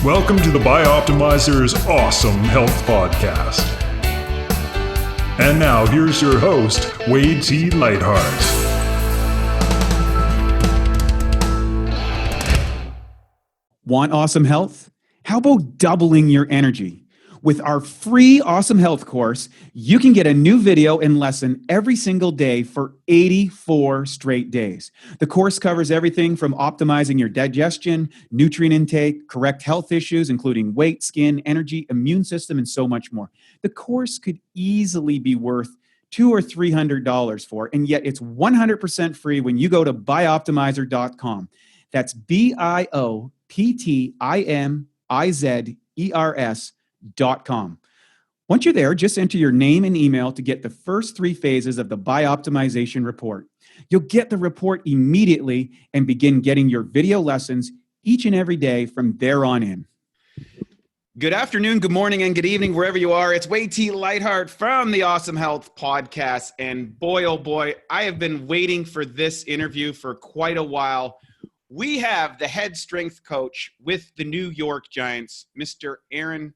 Welcome to the Bioptimizers Awesome Health Podcast. And now here's your host, Wade T. Lightheart. Want awesome health? How about doubling your energy? With our free Awesome Health course, you can get a new video and lesson every single day for 84 straight days. The course covers everything from optimizing your digestion, nutrient intake, correct health issues, including weight, skin, energy, immune system, and so much more. The course could easily be worth $200 or $300 for, and yet it's 100% free when you go to bioptimizer.com. That's bioptimizers.com. Once you're there, just enter your name and email to get the first 3 phases of the Bioptimization report. You'll get the report immediately and begin getting your video lessons each and every day from there on in. Good afternoon, good morning, and good evening, wherever you are. It's Wade T. Lightheart from the Awesome Health Podcast. And boy, oh boy, I have been waiting for this interview for quite a while. We have the head strength coach with the New York Giants, Mr. Aaron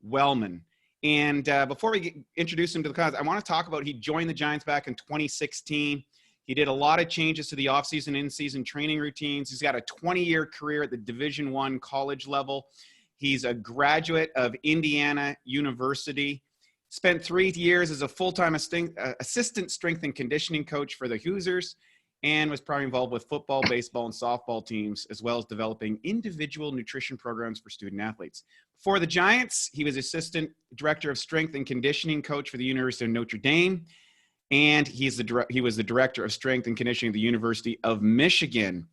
Wellman. And before we introduce him to the class, I want to talk about he joined the Giants back in 2016. He did a lot of changes to the offseason, in-season training routines. He's got a 20-year career at the Division I college level. He's a graduate of Indiana University. Spent 3 years as a full-time assistant strength and conditioning coach for the Hoosiers, and was probably involved with football, baseball, and softball teams, as well as developing individual nutrition programs for student athletes. For the Giants, he was assistant director of strength and conditioning coach for the University of Notre Dame, and he was the director of strength and conditioning at the University of Michigan,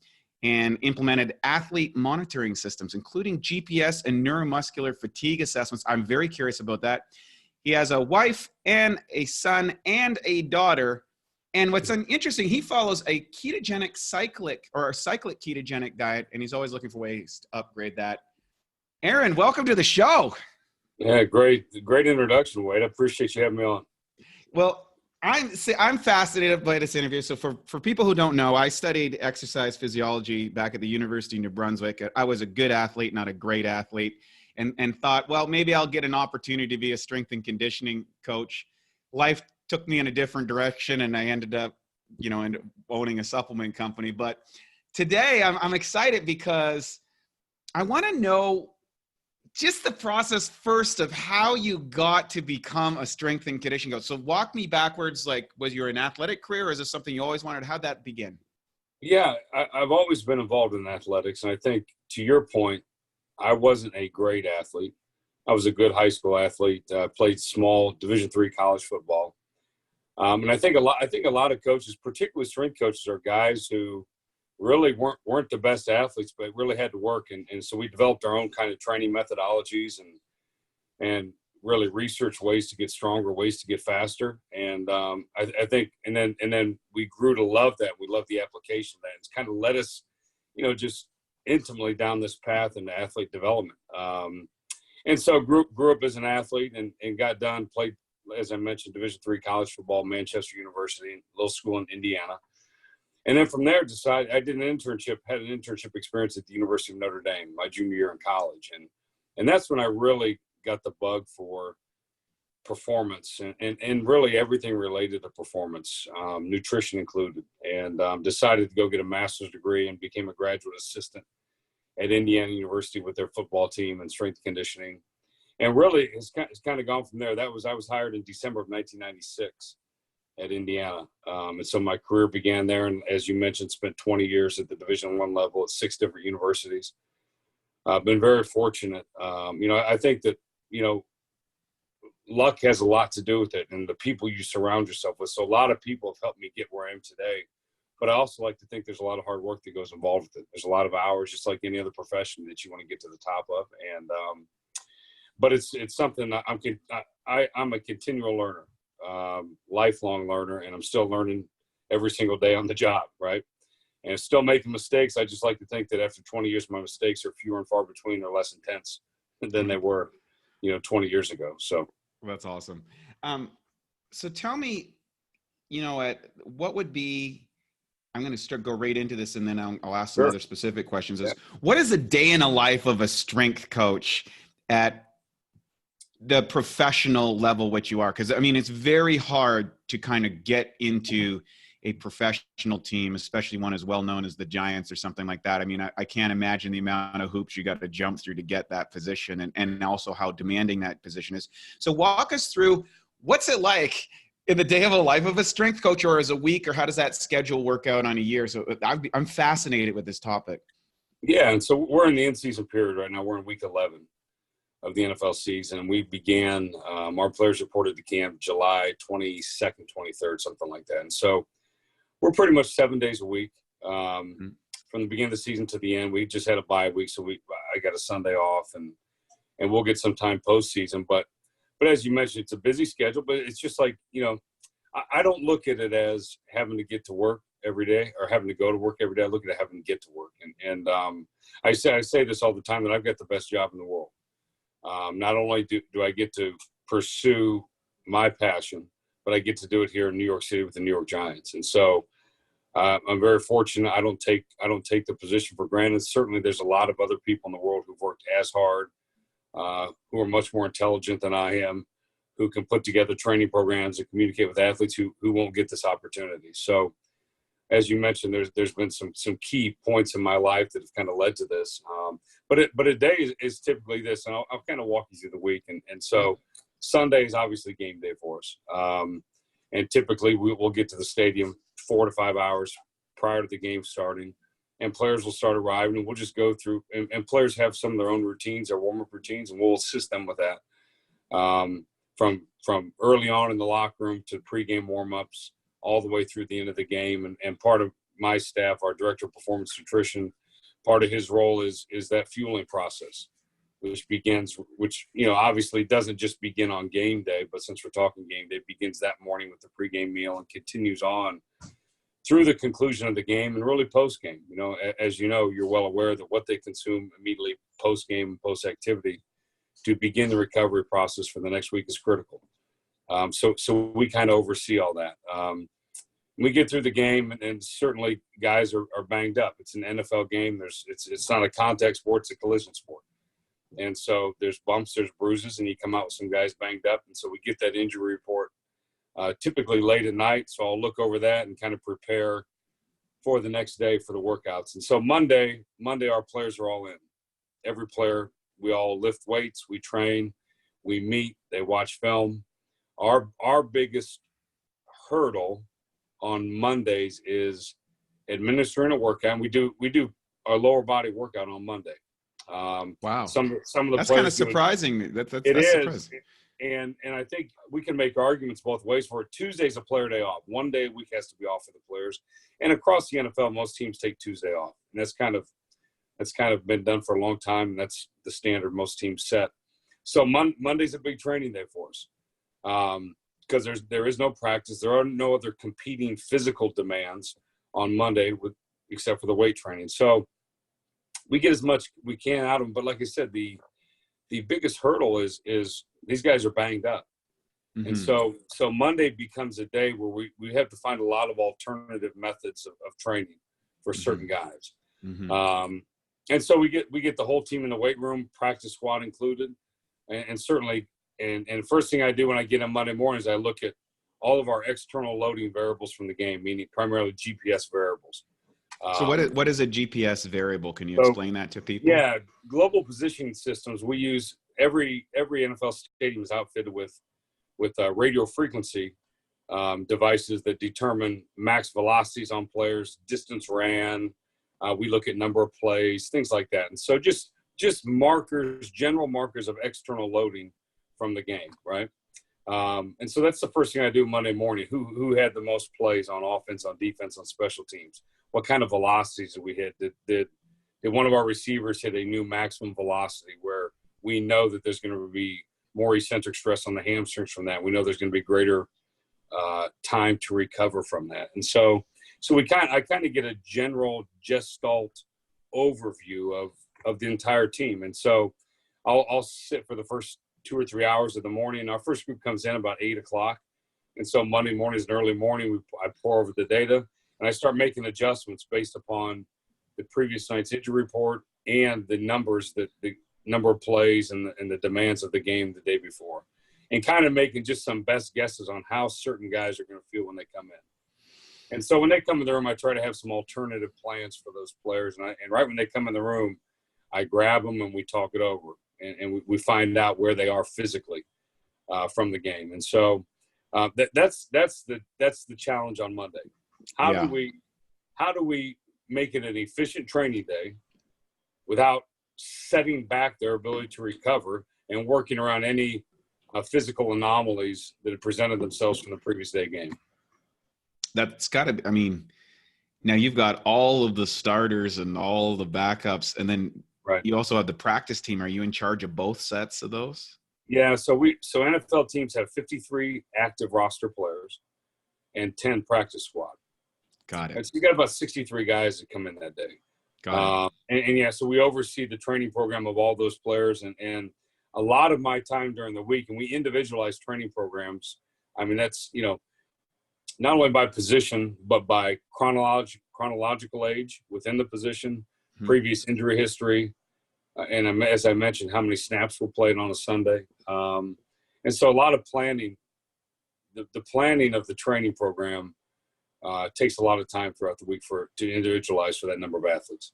and implemented athlete monitoring systems, including GPS and neuromuscular fatigue assessments. I'm very curious about that. He has a wife and a son and a daughter. And what's interesting, he follows a cyclic ketogenic diet, and he's always looking for ways to upgrade that. Aaron, welcome to the show. Yeah, great introduction, Wade. I appreciate you having me on. Well, I'm fascinated by this interview. So for people who don't know, I studied exercise physiology back at the University of New Brunswick. I was a good athlete, not a great athlete, and thought, well, maybe I'll get an opportunity to be a strength and conditioning coach. Life took me in a different direction, and I ended up, owning a supplement company. But today I'm excited because I want to know just the process first of how you got to become a strength and conditioning coach. So walk me backwards. Like, was your an athletic career, or is this something you always wanted? How'd that begin? Yeah, I've always been involved in athletics. And I think, to your point, I wasn't a great athlete. I was a good high school athlete, played small Division III college football. And I think a lot of coaches, particularly strength coaches, are guys who really weren't the best athletes, but really had to work. And so we developed our own kind of training methodologies and really researched ways to get stronger, ways to get faster. And I think, and then we grew to love that. We love the application of that. It's kind of led us, just intimately down this path into athlete development. And so grew up as an athlete and got done, played, as I mentioned, Division III college football, Manchester University, a little school in Indiana. And then from there, decided I had an internship experience at the University of Notre Dame my junior year in college. And that's when I really got the bug for performance and really everything related to performance, nutrition included, and decided to go get a master's degree and became a graduate assistant at Indiana University with their football team and strength conditioning. And really, it's kind of gone from there. I was hired in December of 1996 at Indiana. And so my career began there. And as you mentioned, spent 20 years at the Division I level at 6 different universities. I've been very fortunate. I think that, luck has a lot to do with it and the people you surround yourself with. So a lot of people have helped me get where I am today. But I also like to think there's a lot of hard work that goes involved with it. There's a lot of hours, just like any other profession, that you want to get to the top of. And but it's something that I'm a continual learner, lifelong learner, and I'm still learning every single day on the job, right? And still making mistakes. I just like to think that after 20 years, my mistakes are fewer and far between, or less intense than they were, 20 years ago. So that's awesome. So tell me, what would be I'm going to go right into this, and then I'll ask some Sure. other specific questions. What is a day in a life of a strength coach at the professional level, which you are? Because I mean, it's very hard to kind of get into a professional team, especially one as well known as the Giants or something like that. I mean, I can't imagine the amount of hoops you got to jump through to get that position, and also how demanding that position is. So walk us through, what's it like in the day of a life of a strength coach, or as a week, or how does that schedule work out on a year? So I'm fascinated with this topic. Yeah, and so we're in the in-season period right now. We're in week 11 of the NFL season. We began, our players reported to camp July 22nd, 23rd, something like that. And so we're pretty much 7 days a week from the beginning of the season to the end. We just had a bye week, so I got a Sunday off, and we'll get some time postseason. But as you mentioned, it's a busy schedule, but it's just like, I don't look at it as having to get to work every day or having to go to work every day. I look at it having to get to work. And I say this all the time, that I've got the best job in the world. Not only do I get to pursue my passion, but I get to do it here in New York City with the New York Giants. And so I'm very fortunate. I don't take the position for granted. Certainly there's a lot of other people in the world who've worked as hard, who are much more intelligent than I am, who can put together training programs and communicate with athletes who won't get this opportunity. So as you mentioned, there's been some key points in my life that have kind of led to this. But a day is typically this, and I'll kind of walk you through the week. And so Sunday is obviously game day for us. And typically we'll get to the stadium 4 to 5 hours prior to the game starting, and players will start arriving, and we'll just go through, and players have some of their own routines, their warm-up routines, and we'll assist them with that. From early on in the locker room to pregame warm-ups, all the way through the end of the game. And part of my staff, our director of performance nutrition, part of his role is that fueling process, which obviously doesn't just begin on game day, but since we're talking game day, it begins that morning with the pregame meal and continues on through the conclusion of the game and really post-game. As you know, you're well aware that what they consume immediately post-game and post-activity to begin the recovery process for the next week is critical. So we kind of oversee all that. We get through the game, and certainly guys are banged up. It's an NFL game. It's not a contact sport, it's a collision sport. And so there's bumps, there's bruises, and you come out with some guys banged up. And so we get that injury report typically late at night. So I'll look over that and kind of prepare for the next day for the workouts. And so Monday, our players are all in. Every player, we all lift weights, we train, we meet, they watch film. Our biggest hurdle on Mondays is administering a workout. And we do our lower body workout on Monday. Wow. Some of the that's kind of surprising. That's surprising. And I think we can make arguments both ways for it. Tuesday's a player day off. One day a week has to be off for the players. And across the NFL, most teams take Tuesday off. And that's kind of been done for a long time. And that's the standard most teams set. So Monday's a big training day for us. Because there is no practice. There are no other competing physical demands on Monday except for the weight training. So we get as much we can out of them. But like I said, the biggest hurdle is these guys are banged up. Mm-hmm. And so Monday becomes a day where we have to find a lot of alternative methods of training for certain guys. Mm-hmm. And so we get the whole team in the weight room, practice squad included. And certainly, and first thing I do when I get on Monday mornings, I look at all of our external loading variables from the game, meaning primarily GPS variables. So what is a GPS variable? Can you explain that to people? Yeah, global positioning systems. We use every NFL stadium is outfitted with radio frequency devices that determine max velocities on players, distance ran. We look at number of plays, things like that. And so just markers, general markers of external loading from the game, right? And so that's the first thing I do Monday morning. Who had the most plays on offense, on defense, on special teams? What kind of velocities did we hit? Did one of our receivers hit a new maximum velocity where we know that there's going to be more eccentric stress on the hamstrings from that? We know there's going to be greater time to recover from that. And so I kind of get a general gestalt overview of the entire team. And so I'll sit for the first 2 or 3 hours of the morning. Our first group comes in about 8 o'clock. And so Monday morning is an early morning. I pour over the data. and I start making adjustments based upon the previous night's injury report and the numbers, the number of plays and the demands of the game the day before, and kind of making just some best guesses on how certain guys are going to feel when they come in. And so when they come in the room, I try to have some alternative plans for those players. And right when they come in the room, I grab them and we talk it over, and we find out where they are physically from the game. And so that's the challenge on Monday. How do we make it an efficient training day without setting back their ability to recover and working around any physical anomalies that have presented themselves from the previous day game? That's got to be, I mean, now you've got all of the starters and all the backups, and then you also have the practice team. Are you in charge of both sets of those? Yeah, so NFL teams have 53 active roster players and 10 practice squad. Got it. And so you got about 63 guys that come in that day. Got it. And so we oversee the training program of all those players, and a lot of my time during the week, and we individualize training programs. I mean, that's, not only by position, but by chronological age within the position, previous injury history, and as I mentioned, how many snaps were played on a Sunday. And so a lot of planning, the planning of the training program takes a lot of time throughout the week to individualize for that number of athletes.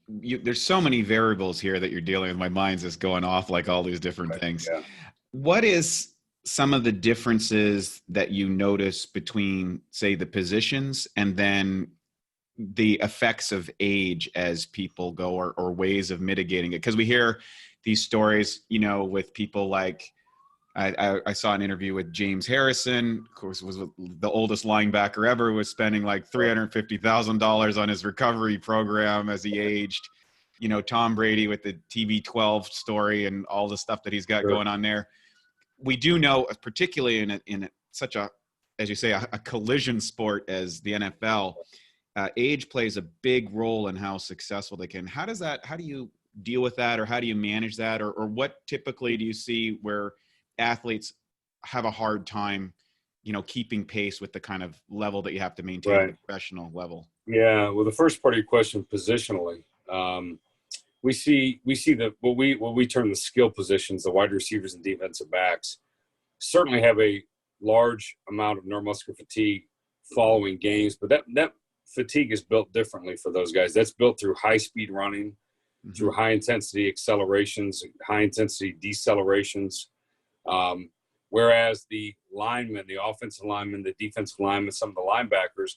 There's so many variables here that you're dealing with. My mind's just going off like all these different things. Yeah. What is some of the differences that you notice between, say, the positions and then the effects of age as people go, or ways of mitigating it? Because we hear these stories, with people like, I saw an interview with James Harrison, of course, was the oldest linebacker ever, was spending like $350,000 on his recovery program as he aged. Tom Brady with the TB12 story and all the stuff that he's got going on there. We do know, particularly in such a, as you say, a collision sport as the NFL, age plays a big role in how successful they can. How do you deal with that, or how do you manage that, or what typically do you see where athletes have a hard time, keeping pace with the kind of level that you have to maintain at a professional level? Yeah. Well, the first part of your question, positionally, we see what we term the skill positions, the wide receivers and defensive backs, certainly have a large amount of neuromuscular fatigue following games, but that fatigue is built differently for those guys. That's built through high speed running, through high intensity accelerations, high intensity decelerations. Whereas the linemen, the offensive linemen, the defensive linemen, some of the linebackers,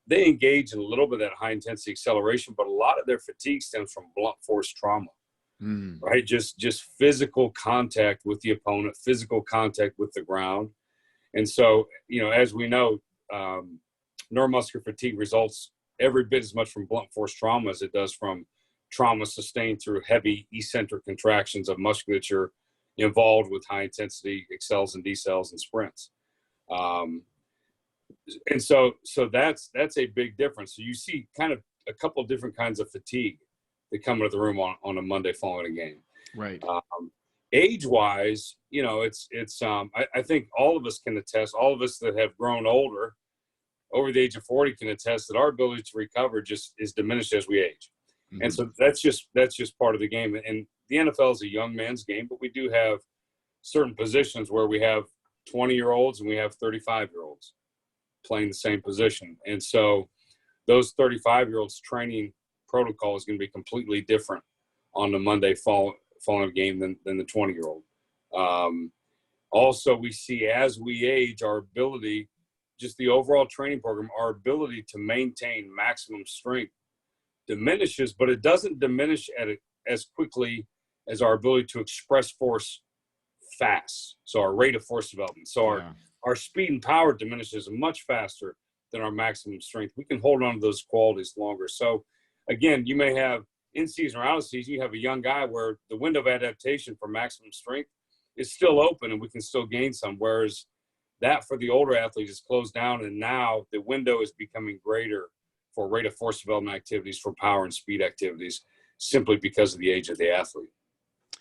they engage in a little bit of that high intensity acceleration, but a lot of their fatigue stems from blunt force trauma, right? Just physical contact with the opponent, physical contact with the ground. And so, as we know, neuromuscular fatigue results every bit as much from blunt force trauma as it does from trauma sustained through heavy eccentric contractions of musculature involved with high intensity accels and decels and sprints. And so that's a big difference. So you see kind of a couple of different kinds of fatigue that come into the room on a Monday following a game. Right. Age-wise, I think all of us can attest, all of us that have grown older, over the age of 40 can attest that our ability to recover just is diminished as we age. And so that's just part of the game. And the NFL is a young man's game, but we do have certain positions where we have 20-year-olds and we have 35-year-olds playing the same position. And so those 35-year-olds training protocol is going to be completely different on the Monday following a game than the 20-year-old. Also, we see as we age, our ability, just the overall training program, our ability to maintain maximum strength diminishes, but it doesn't diminish as quickly as our ability to express force fast. So our rate of force development. So our speed and power diminishes much faster than our maximum strength. We can hold on to those qualities longer. So again, you may have in season or out of season, you have a young guy where the window of adaptation for maximum strength is still open and we can still gain some. Whereas that for the older athletes is closed down, and now the window is becoming greater for rate of force development activities, for power and speed activities, simply because of the age of the athlete.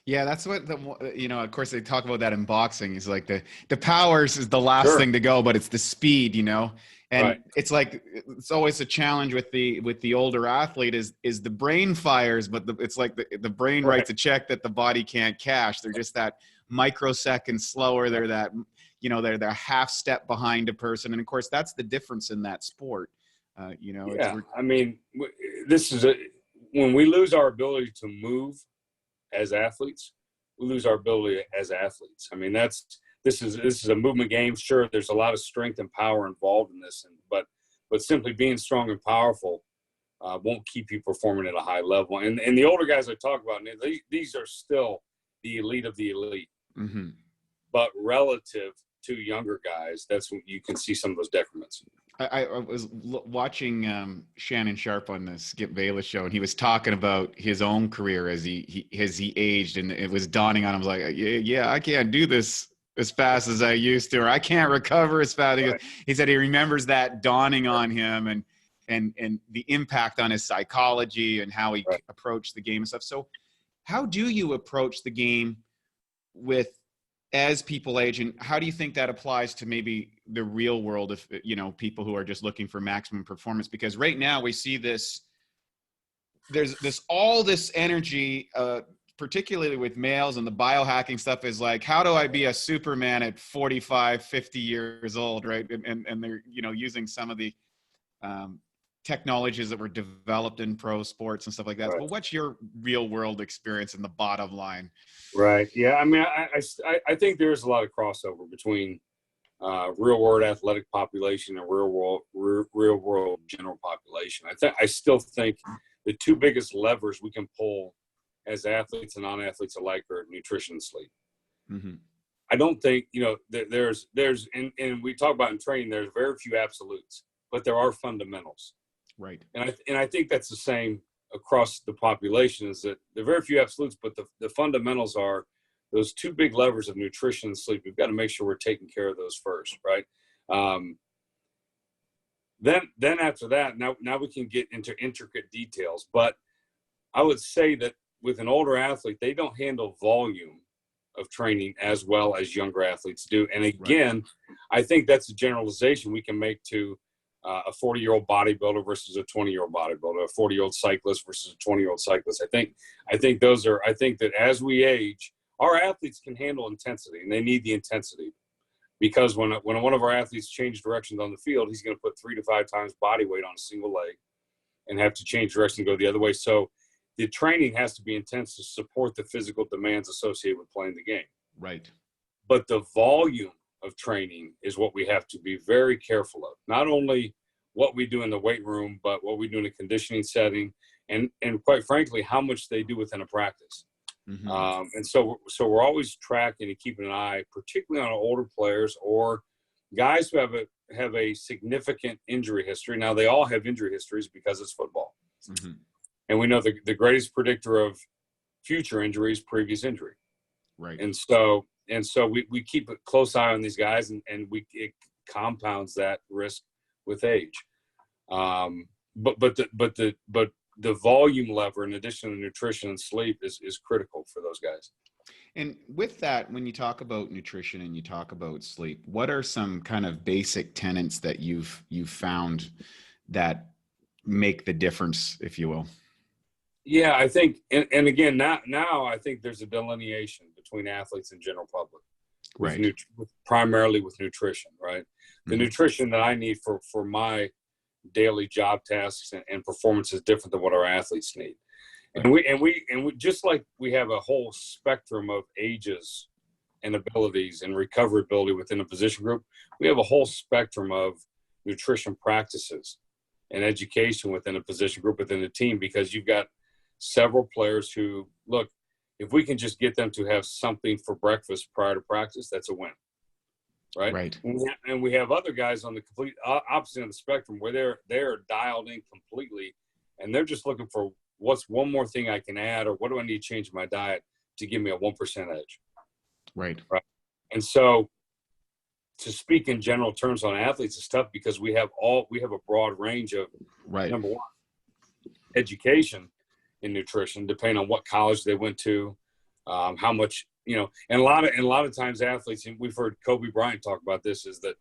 Yeah, that's what of course they talk about that in boxing. It's like the powers is the last thing to go, but it's the speed, And Right. it's like, it's always a challenge with the older athlete is the brain fires, but it's like the brain writes a check that the body can't cash. They're just that microsecond slower. They're that, they're half step behind a person. And of course, that's the difference in that sport. Yeah. I mean, when we lose our ability to move as athletes, we lose our ability as athletes. I mean, this is a movement game. Sure, there's a lot of strength and power involved in this, but simply being strong and powerful won't keep you performing at a high level. And the older guys I talk about, these are still the elite of the elite. Mm-hmm. But relative to younger guys, that's when you can see some of those decrements. I was watching Shannon Sharp on the Skip Bayless show, and he was talking about his own career as he aged, and it was dawning on him. I was like, yeah, I can't do this as fast as I used to, or I can't recover as fast. Right. He said he remembers that dawning on him, and the impact on his psychology and how he approached the game and stuff. So how do you approach the game as people age, and how do you think that applies to maybe the real world, if people who are just looking for maximum performance? Because right now we see there's all this energy, particularly with males, and the biohacking stuff is like, how do I be a Superman at 45, 50 years old, right? And they're, using some of the technologies that were developed in pro sports and stuff like that. Right. But what's your real world experience in the bottom line? Right. Yeah. I mean, I think there's a lot of crossover between real world athletic population and real world general population. I still think the two biggest levers we can pull as athletes and non-athletes alike are nutrition and sleep. Mm-hmm. I don't think, there's and we talk about in training, there's very few absolutes, but there are fundamentals. Right. And I think that's the same across the population, is that there are very few absolutes, but the fundamentals are those two big levers of nutrition and sleep. We've got to make sure we're taking care of those first, right? Then after that, now we can get into intricate details. But I would say that with an older athlete, they don't handle volume of training as well as younger athletes do. And again, I think that's a generalization we can make to a 40-year-old bodybuilder versus a 20-year-old bodybuilder, a 40-year-old cyclist versus a 20-year-old cyclist. I think that as we age, our athletes can handle intensity, and they need the intensity, because when one of our athletes changes directions on the field, he's going to put 3 to 5 times body weight on a single leg and have to change direction and go the other way. So the training has to be intense to support the physical demands associated with playing the game. Right. But the volume of training is what we have to be very careful of. Not only what we do in the weight room, but what we do in a conditioning setting, and quite frankly, how much they do within a practice. Mm-hmm. And so we're always tracking and keeping an eye, particularly on older players or guys who have a significant injury history. Now, they all have injury histories because it's football. Mm-hmm. And we know the greatest predictor of future injury is previous injury. Right. And so we keep a close eye on these guys, and it compounds that risk with age. But the volume lever, in addition to nutrition and sleep, is critical for those guys. And with that, when you talk about nutrition and you talk about sleep, what are some kind of basic tenets that you've found that make the difference, if you will? Yeah, I think, and again, now I think there's a delineation between athletes and general public, right? Primarily with nutrition, right? The mm-hmm. nutrition that I need for my daily job tasks and performance is different than what our athletes need. And we just like we have a whole spectrum of ages and abilities and recovery ability within a position group, we have a whole spectrum of nutrition practices and education within a position group, within a team, because you've got several players who, look, if we can just get them to have something for breakfast prior to practice, that's a win. Right. And we have other guys on the complete opposite of the spectrum where they're dialed in completely, and they're just looking for what's one more thing I can add, or what do I need to change in my diet to give me a 1% edge. Right. And so to speak in general terms on athletes is tough, because we have a broad range of, number one, education in nutrition, depending on what college they went to, how much, and a lot of times athletes, and we've heard Kobe Bryant talk about this, is that,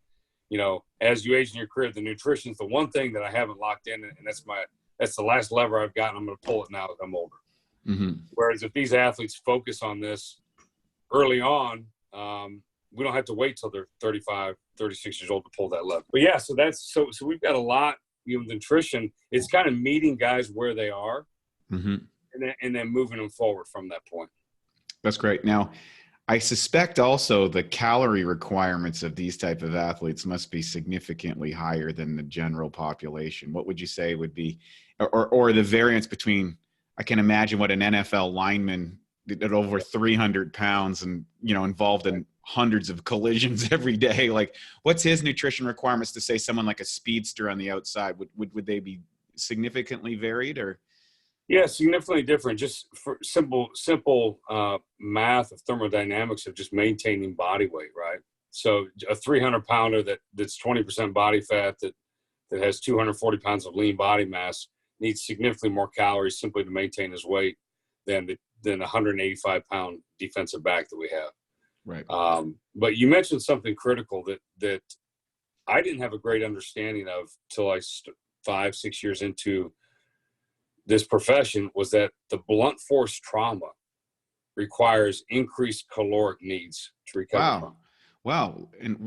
as you age in your career, the nutrition is the one thing that I haven't locked in, and that's the last lever I've got. And I'm going to pull it now as I'm older. Mm-hmm. Whereas if these athletes focus on this early on, we don't have to wait till they're 35, 36 years old to pull that lever. But yeah, so we've got a lot, nutrition. It's kind of meeting guys where they are, mm-hmm. and then moving them forward from that point. That's great. Now, I suspect also the calorie requirements of these type of athletes must be significantly higher than the general population. What would you say would be, or the variance between, I can imagine what an NFL lineman at over 300 pounds and, involved in hundreds of collisions every day. Like, what's his nutrition requirements to say someone like a speedster on the outside? Would they be significantly varied or? Yeah, significantly different. Just for simple math of thermodynamics of just maintaining body weight, right? So a 300 pounder that's 20% body fat that has 240 pounds of lean body mass needs significantly more calories simply to maintain his weight than a 185 pound defensive back that we have. Right. But you mentioned something critical that I didn't have a great understanding of till I 5-6 years into this profession, was that the blunt force trauma requires increased caloric needs to recover from. Wow. And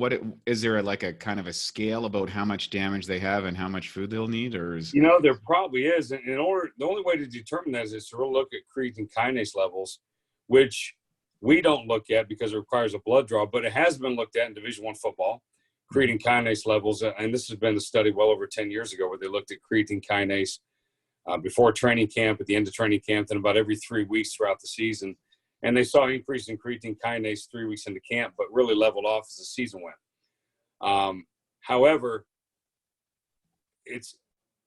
is there like a kind of a scale about how much damage they have and how much food they'll need, or is? There probably is. And the only way to determine that is to really look at creatine kinase levels, which we don't look at because it requires a blood draw, but it has been looked at in Division I football, creatine kinase levels. And this has been a study well over 10 years ago where they looked at creatine kinase before training camp, at the end of training camp, and about every 3 weeks throughout the season. And they saw an increase in creatine kinase 3 weeks into camp, but really leveled off as the season went. However, it's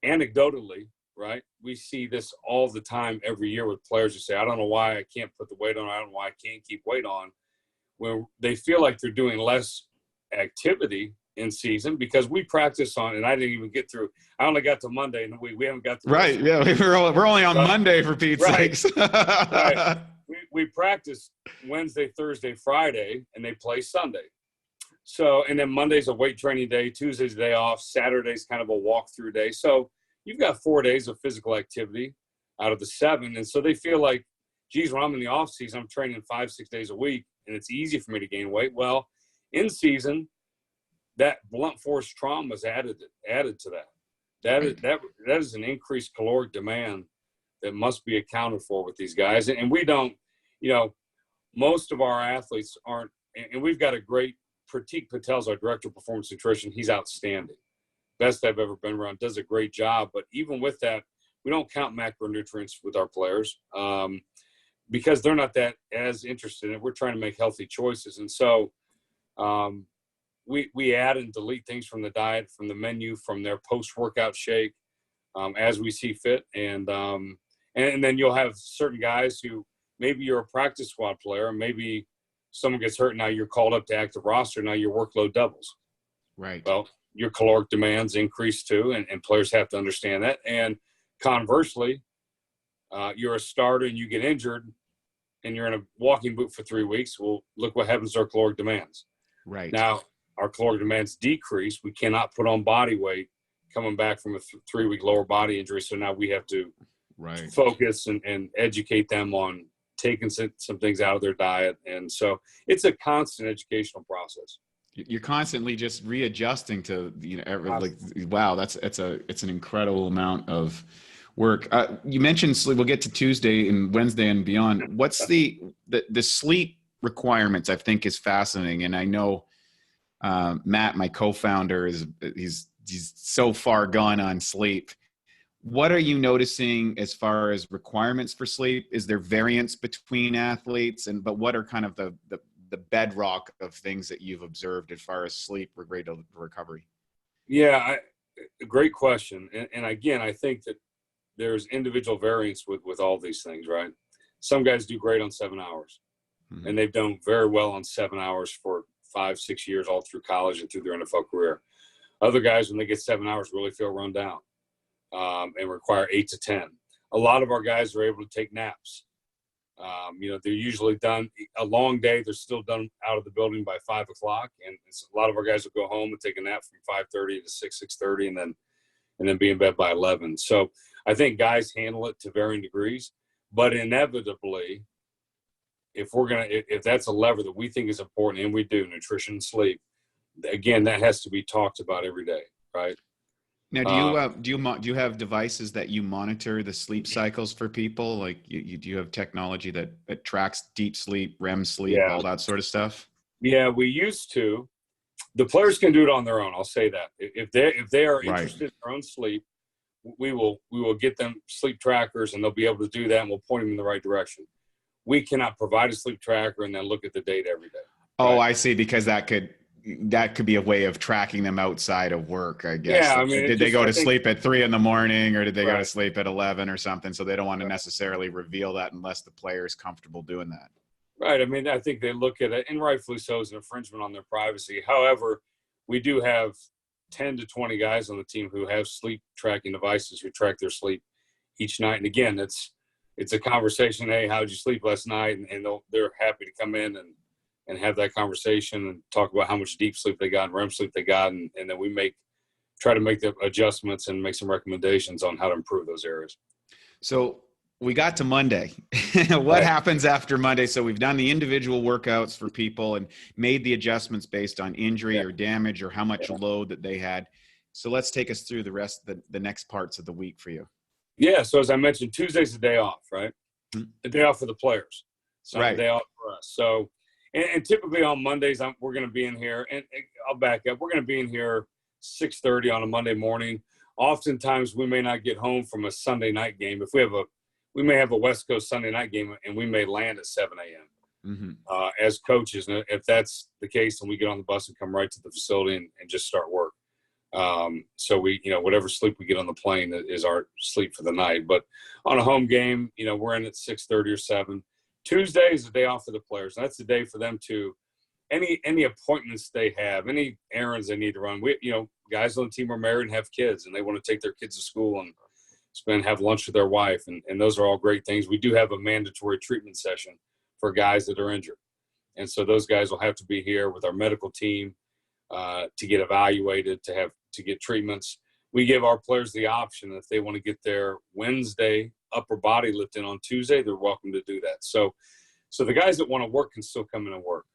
anecdotally, right? We see this all the time every year with players who say, I don't know why I can't put the weight on. I don't know why I can't keep weight on. When they feel like they're doing less activity in season, because we practice on, and I didn't even get through. I only got to Monday, and we haven't got to right. Yeah, we're only on Monday for Pete's sakes. Right. We practice Wednesday, Thursday, Friday, and they play Sunday. So, and then Monday's a weight training day, Tuesday's a day off, Saturday's kind of a walkthrough day. So you've got 4 days of physical activity out of the 7, and so they feel like, geez, when I'm in the off season, I'm training 5-6 days a week, and it's easy for me to gain weight. Well, in season, that blunt force trauma is added to that. That is an increased caloric demand that must be accounted for with these guys. And we don't, most of our athletes aren't, and we've got a great, Pratik Patel's our director of performance nutrition. He's outstanding. Best I've ever been around, does a great job. But even with that, we don't count macronutrients with our players because they're not that as interested in it. We're trying to make healthy choices. And so, we add and delete things from the diet, from the menu, from their post-workout shake, as we see fit. And then you'll have certain guys who maybe you're a practice squad player, maybe someone gets hurt, now you're called up to active roster, now your workload doubles. Right. Well, your caloric demands increase too, and players have to understand that. And conversely, you're a starter and you get injured and you're in a walking boot for 3 weeks. Well, look what happens to our caloric demands. Right. Now, our caloric demands decrease. We cannot put on body weight coming back from a 3-week lower body injury. So now we have to focus and educate them on taking some things out of their diet. And so it's a constant educational process. You're constantly just readjusting to, wow, it's an incredible amount of work. You mentioned sleep. We'll get to Tuesday and Wednesday and beyond. What's the sleep requirements? I think is fascinating. And I know, Matt, my co-founder, he's so far gone on sleep. What are you noticing as far as requirements for sleep? Is there variance between athletes, but what are kind of the bedrock of things that you've observed as far as sleep or rate of recovery? Yeah, great question. And again, I think that there's individual variance with all these things, right? Some guys do great on 7 hours, and they've done very well on 7 hours for 5-6 years, all through college and through their NFL career. Other guys, when they get 7 hours, really feel run down and require 8 to 10. A lot of our guys are able to take naps They're usually done a long day. They're still done out of the building by 5 o'clock. And a lot of our guys will go home and take a nap from 5:30 to 6:30, and then be in bed by 11. So I think guys handle it to varying degrees, but inevitably, if that's a lever that we think is important, and we do, nutrition and sleep, again, that has to be talked about every day, right? Now, do you have devices that you monitor the sleep cycles for people? Like, do you have technology that tracks deep sleep, REM sleep, all that sort of stuff? Yeah, we used to. The players can do it on their own. I'll say that. If they are interested in their own sleep, we will get them sleep trackers, and they'll be able to do that, and we'll point them in the right direction. We cannot provide a sleep tracker and then look at the data every day. Oh, right? I see. Because that could be a way of tracking them outside of work, I guess. Yeah, did they go to sleep at 3 a.m, or did they go to sleep at 11 or something? So they don't want to necessarily reveal that unless the player is comfortable doing that. Right. I mean, I think they look at it, and rightfully so, as an infringement on their privacy. However, we do have 10 to 20 guys on the team who have sleep tracking devices who track their sleep each night. And again, it's a conversation. Hey, how did you sleep last night? And they're happy to come in and have that conversation and talk about how much deep sleep they got and REM sleep they got. And then we try to make the adjustments and make some recommendations on how to improve those areas. So we got to Monday. What happens after Monday? So we've done the individual workouts for people and made the adjustments based on injury or damage or how much load that they had. So let's take us through the rest of the next parts of the week for you. Yeah. So as I mentioned, Tuesday's the day off, right? Mm-hmm. The day off for the players. So the day off for us. So, and typically on Mondays, we're going to be in here, and I'll back up. We're going to be in here 6:30 on a Monday morning. Oftentimes we may not get home from a Sunday night game. If we may have a West Coast Sunday night game, and we may land at 7 a.m. Mm-hmm. As coaches. And if that's the case, then we get on the bus and come right to the facility and just start work. So we, whatever sleep we get on the plane is our sleep for the night. But on a home game, we're in at 6:30 or 7. Tuesday is the day off for the players. And that's the day for them to any appointments they have, any errands they need to run. Guys on the team are married and have kids, and they want to take their kids to school and have lunch with their wife. And those are all great things. We do have a mandatory treatment session for guys that are injured. And so those guys will have to be here with our medical team to get evaluated, to get treatments. We give our players the option, if they want to get their Wednesday upper body lifting on Tuesday, they're welcome to do that. So the guys that want to work can still come in and work.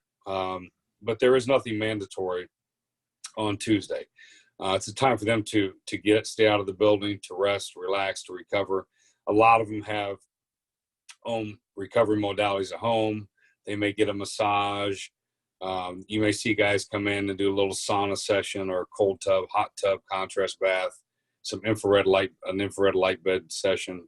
But there is nothing mandatory on Tuesday. It's a time for them to stay out of the building, to rest, relax, to recover. A lot of them have home recovery modalities at home. They may get a massage. You may see guys come in and do a little sauna session or a cold tub, hot tub, contrast bath, an infrared light bed session.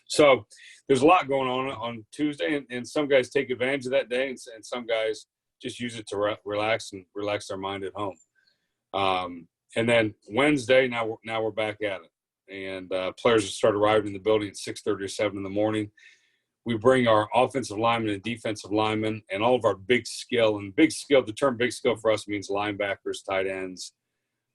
So there's a lot going on Tuesday, and some guys take advantage of that day, and some guys just use it to relax their mind at home. And then Wednesday, now we're back at it, and players will start arriving in the building at 6:30 or 7 in the morning. We bring our offensive linemen and defensive linemen and all of our big skill. And the term big skill for us means linebackers, tight ends,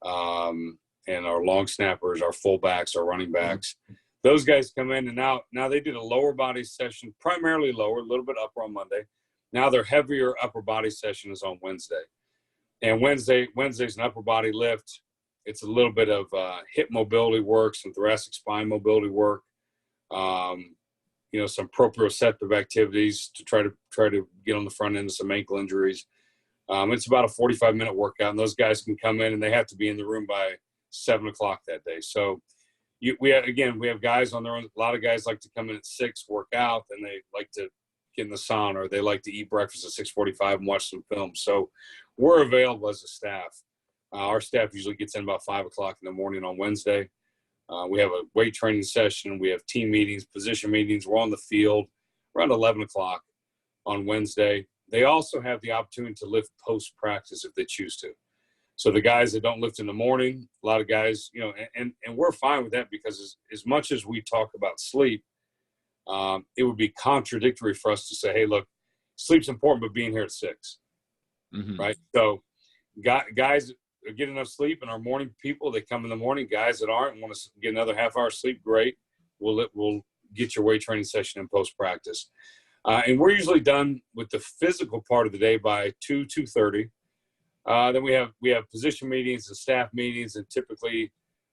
and our long snappers, our fullbacks, our running backs. Those guys come in, and now they did a lower body session, primarily lower, a little bit upper on Monday. Now their heavier upper body session is on Wednesday. And Wednesday's an upper body lift. It's a little bit of hip mobility work, some thoracic spine mobility work, some proprioceptive activities to try to get on the front end of some ankle injuries. It's about a 45-minute workout, and those guys can come in, and they have to be in the room by 7 o'clock that day. So we have guys on their own. A lot of guys like to come in at 6, work out, and they like to get in the sauna, or they like to eat breakfast at 6:45 and watch some film. So we're available as a staff. Our staff usually gets in about 5 o'clock in the morning on Wednesday. We have a weight training session. We have team meetings, position meetings. We're on the field around 11 o'clock on Wednesday. They also have the opportunity to lift post-practice if they choose to. So the guys that don't lift in the morning, a lot of guys, and we're fine with that, because as much as we talk about sleep, it would be contradictory for us to say, hey, look, sleep's important, but being here at 6, right? So guys get enough sleep, and our morning people, they come in the morning. Guys that aren't want to get another half hour sleep, great. We'll get your weight training session in post-practice. And we're usually done with the physical part of the day by 2:30. Then we have position meetings and staff meetings, and typically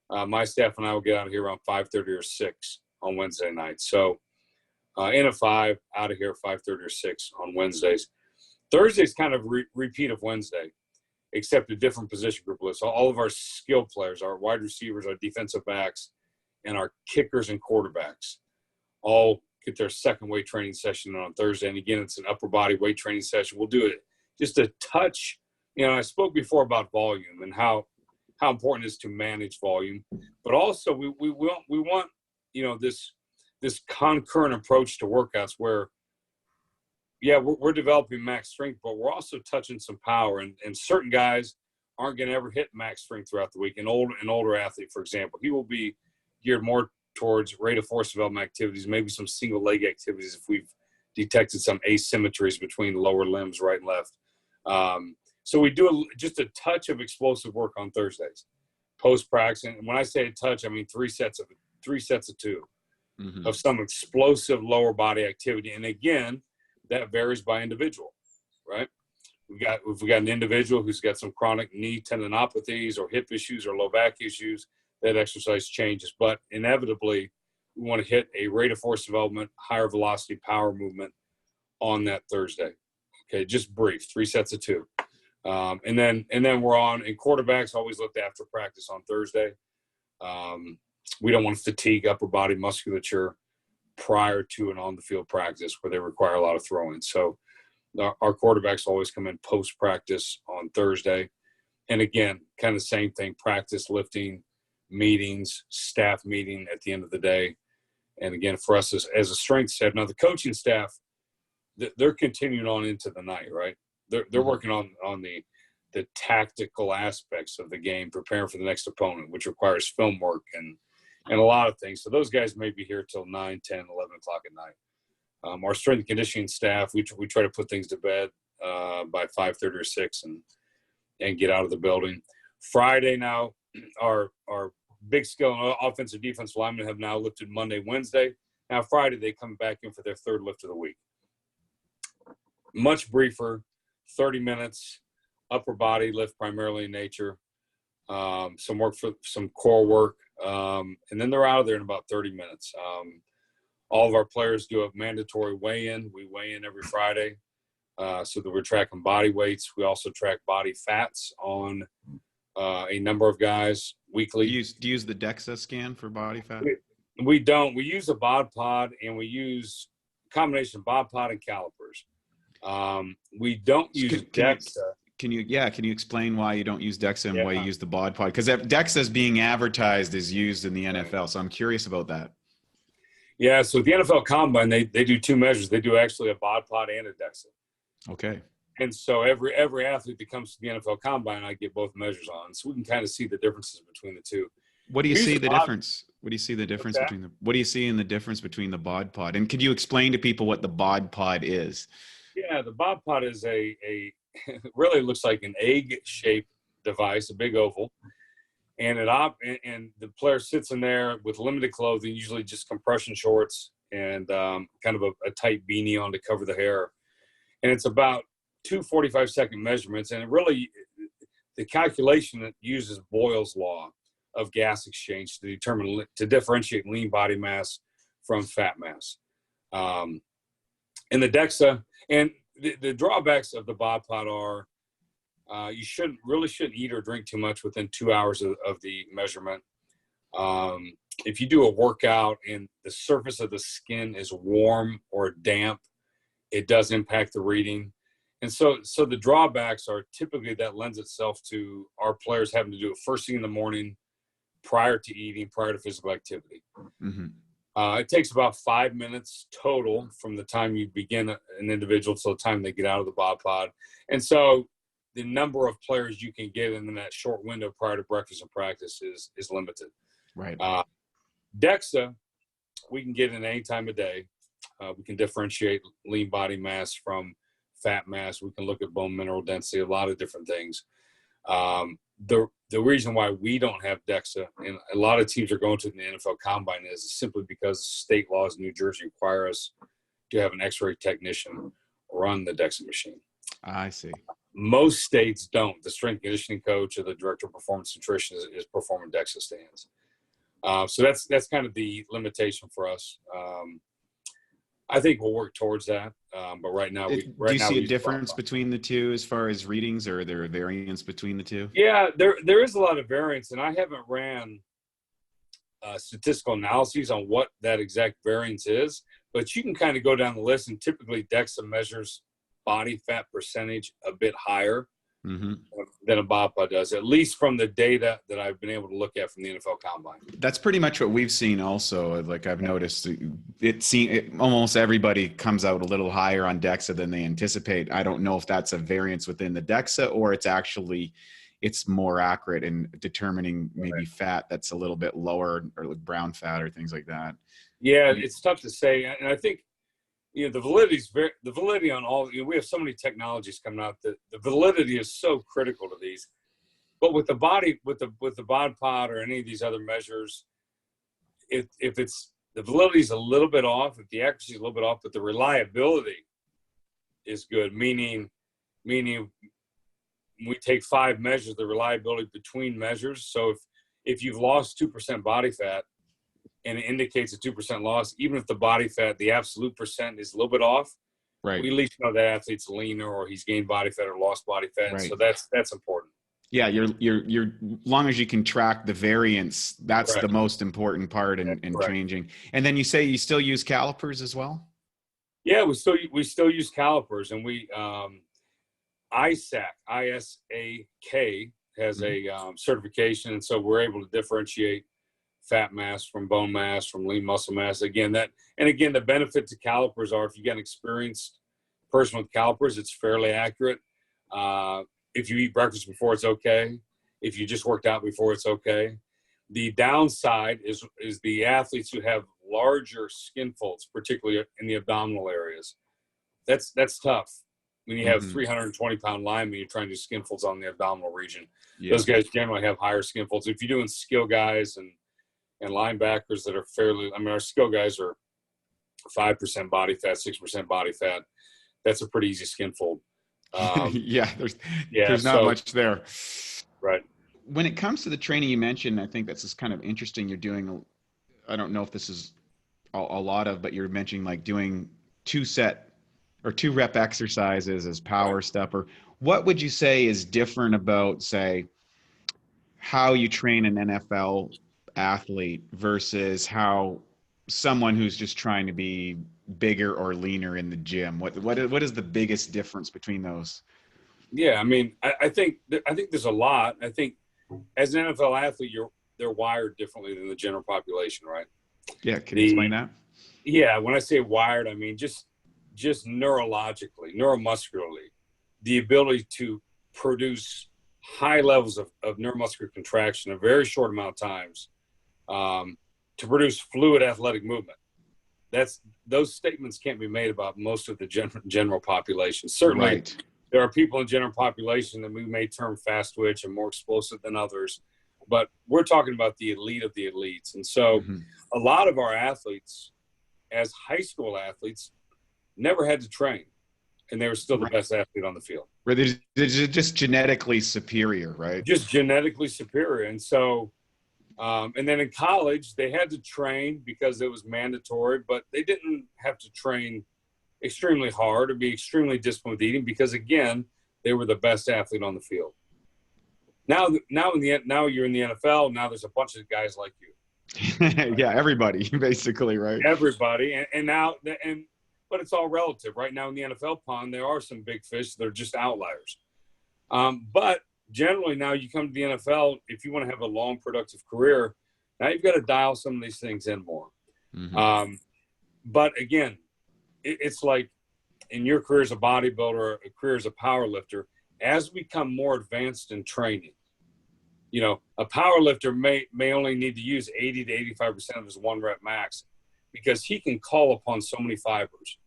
my staff and I will get out of here around 5:30 or 6 on Wednesday night. So in at 5, out of here at 5:30 or 6 on Wednesdays. Thursday's kind of repeat of Wednesday, except a different position group list. So all of our skill players, our wide receivers, our defensive backs, and our kickers and quarterbacks all get their second weight training session on Thursday. And again, it's an upper body weight training session. We'll do it just a touch. I spoke before about volume and how important it is to manage volume, but also we want this concurrent approach to workouts where, we're developing max strength, but we're also touching some power, and certain guys aren't going to ever hit max strength throughout the week. An older athlete, for example, he will be geared more towards rate of force development activities, maybe some single leg activities if we've detected some asymmetries between the lower limbs, right and left. So we do just a touch of explosive work on Thursdays, post practice. And when I say a touch, I mean three sets of 2 of some explosive lower body activity. And again, that varies by individual, right? If we got an individual who's got some chronic knee tendinopathies or hip issues or low back issues, that exercise changes. But inevitably, we want to hit a rate of force development, higher velocity power movement on that Thursday. Okay, just brief, 3 sets of 2. And then we're on, and quarterbacks always looked after practice on Thursday. We don't want to fatigue upper body musculature prior to and on the field practice where they require a lot of throwing. So our quarterbacks always come in post practice on Thursday. And again, kind of the same thing, practice, lifting, meetings, staff meeting at the end of the day. And again, for us as a strength staff, now the coaching staff, they're continuing on into the night, right? They're working on the tactical aspects of the game, preparing for the next opponent, which requires film work and a lot of things. So those guys may be here till 9, 10, 11 o'clock at night. Our strength and conditioning staff, we try to put things to bed by 5:30 or 6 and get out of the building. Friday now, our big skill and offensive defensive linemen have now lifted Monday, Wednesday. Now Friday, they come back in for their third lift of the week. Much briefer, 30 minutes, upper body lift primarily in nature, some work for some core work, and then they're out of there in about 30 minutes. All of our players do a mandatory weigh-in. We weigh in every Friday so that we're tracking body weights. We also track body fats on a number of guys weekly. Do you use the DEXA scan for body fat? We don't. We use a bod pod, and we use a combination of bod pod and calipers. We don't use DEXA. Can you explain why you don't use DEXA and why you use the bod pod? Because DEXA is being advertised as used in the NFL, so I'm curious about that. Yeah, so the NFL Combine, they do 2 measures. They do actually a bod pod and a DEXA. Okay. And so every athlete that comes to the NFL Combine, I get both measures on, so we can kind of see the differences between the two. What do you see the difference? What do you see the difference between the? What do you see in the difference between the bod pod? And could you explain to people what the bod pod is? Yeah, the bod pod is a really looks like an egg-shaped device, a big oval, and and the player sits in there with limited clothing, usually just compression shorts and kind of a tight beanie on to cover the hair, and it's about 2 45-second measurements, and it really the calculation that uses Boyle's law of gas exchange to differentiate lean body mass from fat mass, and the DEXA. And the drawbacks of the bod pod are you shouldn't eat or drink too much within 2 hours of the measurement. If you do a workout and the surface of the skin is warm or damp, it does impact the reading. And so the drawbacks are typically that lends itself to our players having to do it first thing in the morning, prior to eating, prior to physical activity. Mm-hmm. It takes about 5 minutes total from the time you begin an individual to the time they get out of the bod pod. And so the number of players you can get in that short window prior to breakfast and practice is limited. Right. DEXA, we can get in any time of day. We can differentiate lean body mass from fat mass. We can look at bone mineral density, a lot of different things. The reason why we don't have DEXA, and a lot of teams are going to the NFL Combine, is simply because state laws in New Jersey require us to have an X-ray technician run the DEXA machine. I see. Most states don't. The strength conditioning coach or the director of performance nutrition is performing DEXA stands. So that's kind of the limitation for us. I think we'll work towards that. But right now, do you see a difference between the two as far as readings, or are there variance between the two? Yeah, there is a lot of variance, and I haven't ran statistical analyses on what that exact variance is, but you can kind of go down the list, and typically DEXA measures body fat percentage a bit higher than a BAPA does, at least from the data that I've been able to look at from the NFL Combine. That's pretty much what we've seen also. Like I've noticed almost everybody comes out a little higher on DEXA than they anticipate. I don't know if that's a variance within the DEXA or it's more accurate in determining maybe fat that's a little bit lower, or like brown fat or things like that. Yeah, it's tough to say. And I think, the validity on all, we have so many technologies coming out that the validity is so critical to these. But with the body, with the bod pod or any of these other measures, if it's the validity is a little bit off, if the accuracy is a little bit off, but the reliability is good, meaning we take 5 measures, the reliability between measures. So if you've lost 2% body fat, and it indicates a 2% loss, even if the body fat, the absolute percent is a little bit off, right? We at least know that athlete's leaner, or he's gained body fat or lost body fat. Right. So that's important. Yeah, you're long as you can track the variance, that's correct. The most important part in changing. And then you say you still use calipers as well? Yeah, we still use calipers, and we ISAK, ISAK has a certification, and so we're able to differentiate fat mass from bone mass, from lean muscle mass. Again, the benefit to calipers are, if you get an experienced person with calipers, it's fairly accurate. If you eat breakfast before, it's okay. If you just worked out before, it's okay. The downside is the athletes who have larger skin folds, particularly in the abdominal areas. That's tough. When you have 320-pound linemen, you're trying to do skin folds on the abdominal region. Yeah. Those guys generally have higher skin folds. If you're doing skill guys and linebackers that are our skill guys are 5% body fat, 6% body fat. That's a pretty easy skin fold. There's not much there. Right. When it comes to the training you mentioned, I think that's kind of interesting. You're doing, I don't know if this is a lot of, but you're mentioning like doing 2 rep exercises as power stepper. What would you say is different about, say, how you train an NFL athlete versus how someone who's just trying to be bigger or leaner in the gym? What is the biggest difference between those? Yeah, I think there's a lot. I think as an NFL athlete, they're wired differently than the general population, right? Yeah, can you explain that? Yeah, when I say wired, I mean just neurologically, neuromuscularly, the ability to produce high levels of neuromuscular contraction in a very short amount of times, to produce fluid athletic movement. Those statements can't be made about most of the general population. Certainly, right. There are people in general population that we may term fast twitch and more explosive than others, but we're talking about the elite of the elites. And so a lot of our athletes, as high school athletes, never had to train, and they were still the best athlete on the field. They're just genetically superior, right? Just genetically superior. And so, and then in college, they had to train because it was mandatory, but they didn't have to train extremely hard or be extremely disciplined with eating because, again, they were the best athlete on the field. Now you're in the NFL. Now there's a bunch of guys like you. Yeah, everybody, basically, right? Everybody, but it's all relative. Right now in the NFL pond, there are some big fish that are just outliers. But generally now you come to the NFL, if you want to have a long, productive career, now you've got to dial some of these things in more. But again, it's like in your career as a bodybuilder, a career as a power lifter, as we become more advanced in training, a power lifter may only need to use 80 to 85% of his 1 rep max because he can call upon so many fibers.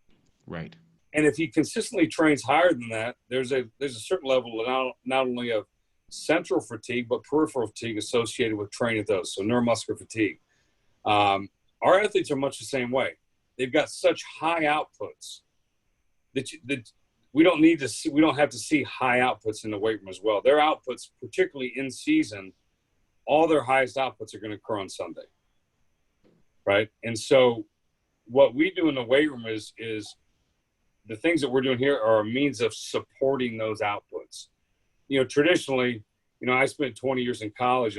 Right. And if he consistently trains higher than that, there's a certain level of not only of central fatigue, but peripheral fatigue associated with training those. So neuromuscular fatigue. Our athletes are much the same way. they've got such high outputs that we don't have to see high outputs in the weight room as well. Their outputs, particularly in season, all their highest outputs are going to occur on Sunday, right? And so what we do in the weight room is the things that we're doing here are a means of supporting those outputs. Traditionally, I spent 20 years in college,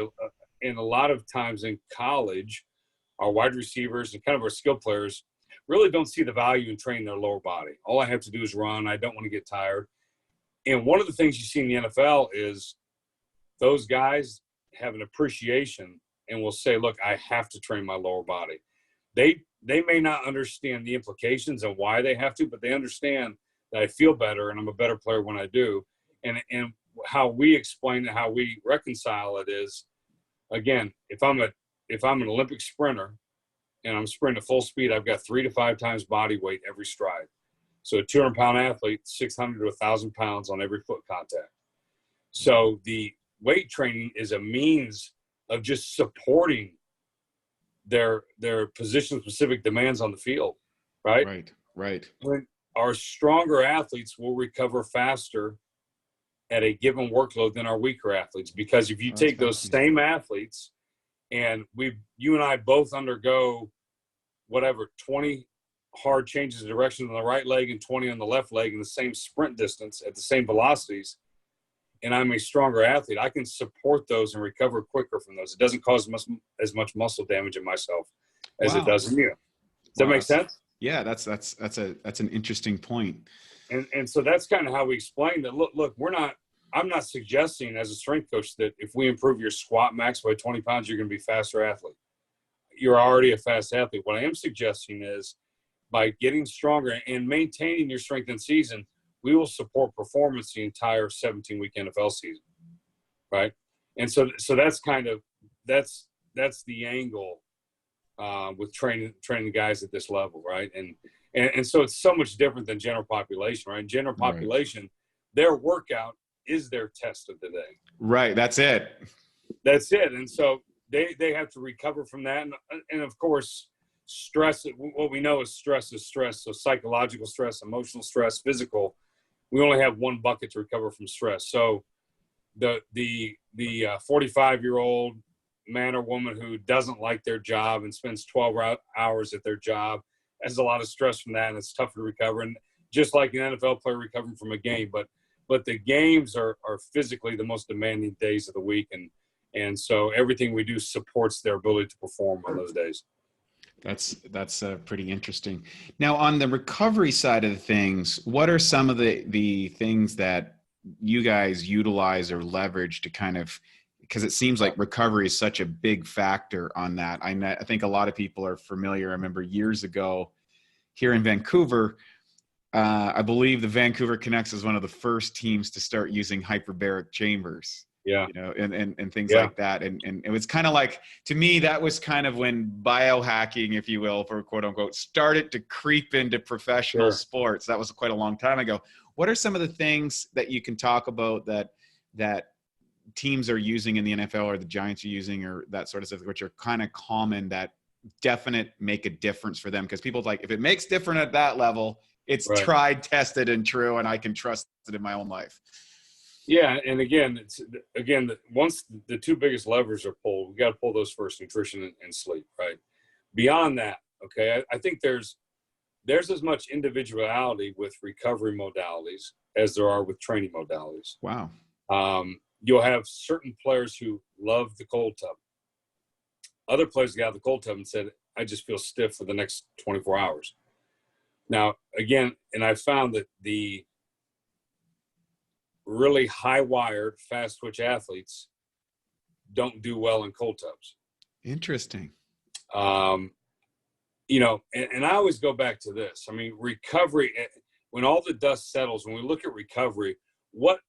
and a lot of times in college, our wide receivers and kind of our skill players really don't see the value in training their lower body. All I have to do is run. I don't want to get tired. And one of the things you see in the NFL is those guys have an appreciation and will say, look, I have to train my lower body. They may not understand the implications and why they have to, but they understand that I feel better and I'm a better player when I do. And how we explain it, how we reconcile it is, again, if I'm an Olympic sprinter and I'm sprinting at full speed, I've got 3 to 5 times body weight every stride. So a 200-pound athlete, 600 to 1,000 pounds on every foot contact. So the weight training is a means of just supporting their position-specific demands on the field, right? Right. When our stronger athletes will recover faster at a given workload than our weaker athletes, because if you take those same athletes and you and I both undergo 20 hard changes of direction on the right leg and 20 on the left leg in the same sprint distance at the same velocities, and I'm a stronger athlete, I can support those and recover quicker from those. It doesn't cause as much muscle damage in myself as it does in you. Does that make sense? Yeah, that's an interesting point. And so that's kind of how we explain that. Look, I'm not suggesting as a strength coach that if we improve your squat max by 20 pounds, you're going to be a faster athlete. You're already a fast athlete. What I am suggesting is by getting stronger and maintaining your strength in season, we will support performance the entire 17-week NFL season, right? And so that's that's the angle with training guys at this level, right? And so it's so much different than general population, right? General population, their workout is their test of the day. Right. That's it. And so they have to recover from that. And of course, stress, what we know is stress. So psychological stress, emotional stress, physical, we only have one bucket to recover from stress. So the 45-year-old man or woman who doesn't like their job and spends 12 hours at their job has a lot of stress from that, and it's tough to recover. And just like an NFL player recovering from a game, but the games are physically the most demanding days of the week, and so everything we do supports their ability to perform on those days. That's pretty interesting. Now, on the recovery side of things, what are some of the things that you guys utilize or leverage to kind of, because it seems like recovery is such a big factor on that. I think a lot of people are familiar. I remember years ago here in Vancouver, I believe the Vancouver Canucks is one of the first teams to start using hyperbaric chambers. Yeah. And things like that. And it was kind of like, to me, that was kind of when biohacking, if you will, for quote unquote, started to creep into professional sports. That was quite a long time ago. What are some of the things that you can talk about that teams are using in the NFL or the Giants are using, or that sort of stuff, which are kind of common, that definite make a difference for them? Because people like, if it makes different at that level, it's tried, tested, and true, and I can trust it in my own life. Yeah, and again, once the two biggest levers are pulled, we got to pull those first: nutrition and sleep. Right. Beyond that, okay, I think there's as much individuality with recovery modalities as there are with training modalities. Wow. You'll have certain players who love the cold tub. Other players got out of the cold tub and said, "I just feel stiff for the next 24 hours." Now, again, and I found that the really high-wired, fast-twitch athletes don't do well in cold tubs. Interesting. And I always go back to this. I mean, recovery, when all the dust settles, when we look at recovery, what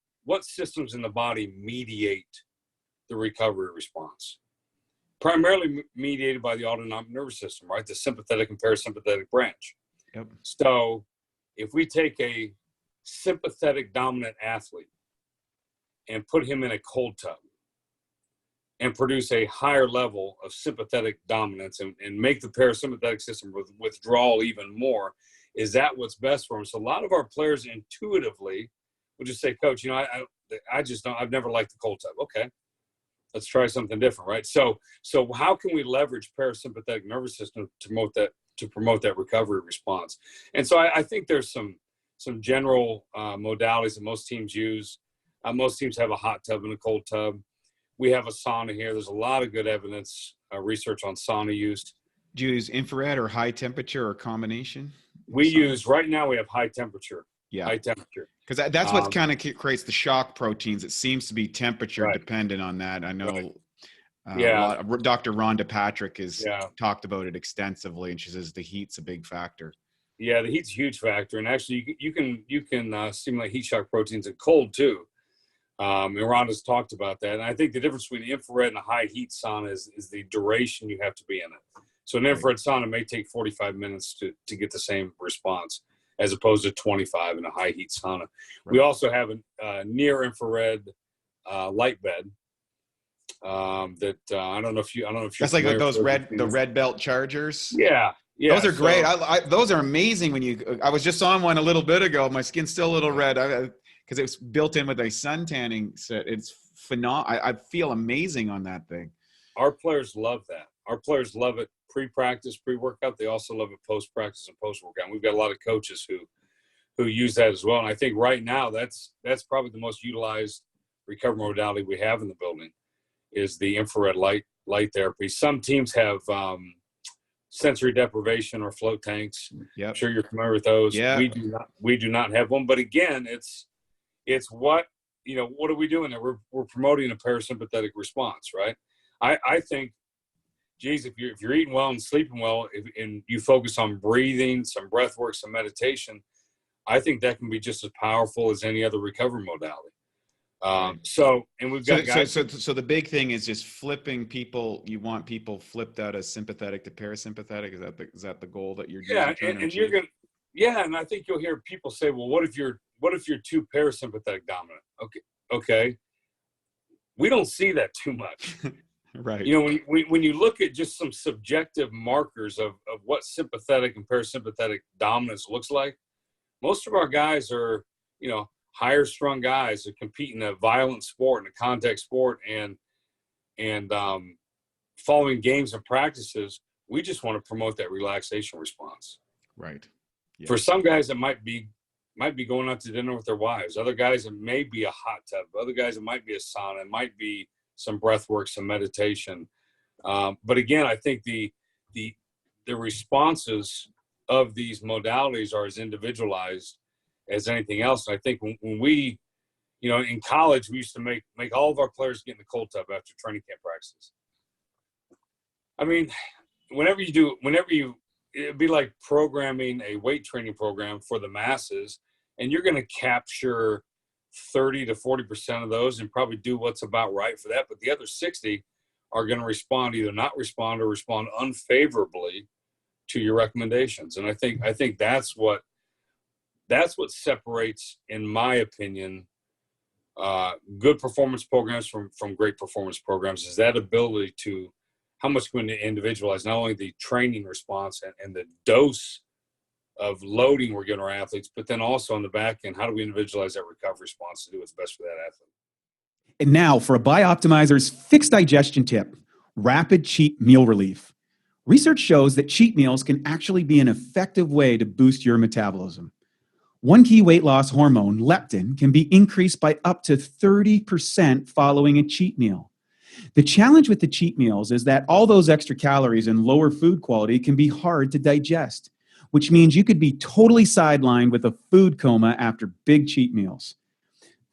systems in the body mediate the recovery response? Primarily mediated by the autonomic nervous system, right? The sympathetic and parasympathetic branch. Yep. So if we take a sympathetic dominant athlete and put him in a cold tub, and produce a higher level of sympathetic dominance and make the parasympathetic system withdrawal even more. Is that what's best for them? So a lot of our players intuitively will just say, Coach, I just don't, I've never liked the cold tub. Okay, let's try something different, right? So how can we leverage parasympathetic nervous system to promote that recovery response? And so I think there's some general modalities that most teams use. Most teams have a hot tub and a cold tub. We have a sauna here. There's a lot of good evidence, research on sauna use. Do you use infrared or high temperature or combination? Right now we have high temperature. Yeah. High temperature. Because that's what kind of creates the shock proteins. It seems to be temperature dependent on that. I know Dr. Rhonda Patrick has talked about it extensively, and she says the heat's a big factor. Yeah, the heat's a huge factor. And actually you can stimulate heat shock proteins in cold too. And Rhonda's talked about that. And I think the difference between infrared and a high heat sauna is the duration you have to be in it. So an infrared sauna may take 45 minutes to get the same response as opposed to 25 in a high heat sauna. Right. We also have a near infrared light bed that I don't know if you're that's like those the red belt chargers. Yeah. Those are great. Those are amazing. I was just on one a little bit ago. My skin's still a little red because it was built in with a sun tanning set. It's phenomenal. I feel amazing on that thing. Our players love that. Our players love it pre-practice, pre-workout. They also love it post-practice and post-workout. And we've got a lot of coaches who use that as well. And I think right now that's probably the most utilized recovery modality we have in the building is the infrared light therapy. Some teams have sensory deprivation or float tanks. Yep. I'm sure you're familiar with those. Yeah. We do not have one. But again, it's what are we doing there? We're promoting a parasympathetic response, right? I think, geez, if you're eating well and sleeping well, and you focus on breathing, some breath work, some meditation, I think that can be just as powerful as any other recovery modality. So the big thing is just flipping people. You want people flipped out of sympathetic to parasympathetic. Is that the goal that you're doing? Yeah, and I think you'll hear people say, well, what if you're too parasympathetic dominant? Okay. We don't see that too much. Right. When you look at just some subjective markers of what sympathetic and parasympathetic dominance looks like, most of our guys are, higher strung guys that compete in a violent sport, in a contact sport, and following games and practices, we just want to promote that relaxation response. Right. Yeah. For some guys, it might be going out to dinner with their wives. Other guys, it may be a hot tub. Other guys, it might be a sauna. It might be some breath work, some meditation. But again, I think the responses of these modalities are as individualized as anything else. And I think when we, in college, we used to make all of our players get in the cold tub after training camp practices. I mean, it'd be like programming a weight training program for the masses, and you're going to capture 30 to 40% of those and probably do what's about right for that. But the other 60 are going to either not respond or respond unfavorably to your recommendations. And I think that's what separates, in my opinion, good performance programs from great performance programs, is that ability to how much can we individualize not only the training response and the dose of loading we're giving our athletes, but then also on the back end, how do we individualize that recovery response to do what's best for that athlete? And now for a Bioptimizers fixed digestion tip, rapid cheat meal relief. Research shows that cheat meals can actually be an effective way to boost your metabolism. One key weight loss hormone, leptin, can be increased by up to 30% following a cheat meal. The challenge with the cheat meals is that all those extra calories and lower food quality can be hard to digest, which means you could be totally sidelined with a food coma after big cheat meals.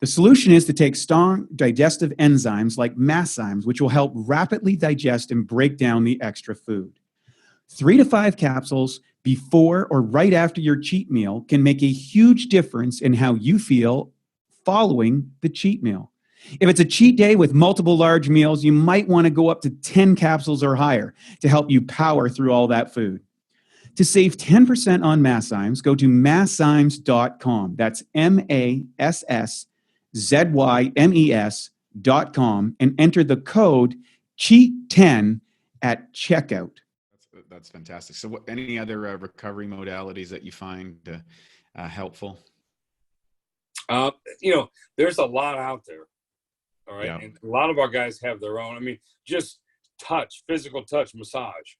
The solution is to take strong digestive enzymes like masszymes, which will help rapidly digest and break down the extra food. 3 to 5 capsules before or right after your cheat meal can make a huge difference in how you feel following the cheat meal. If it's a cheat day with multiple large meals, you might want to go up to 10 capsules or higher to help you power through all that food. To save 10% on masszymes, go to masszymes.com. That's MASSZYMES.com and enter the code cheat 10 at checkout. That's fantastic. So any other recovery modalities that you find helpful? There's a lot out there. All right. Yeah. And a lot of our guys have their own. I mean, just touch, physical touch, massage.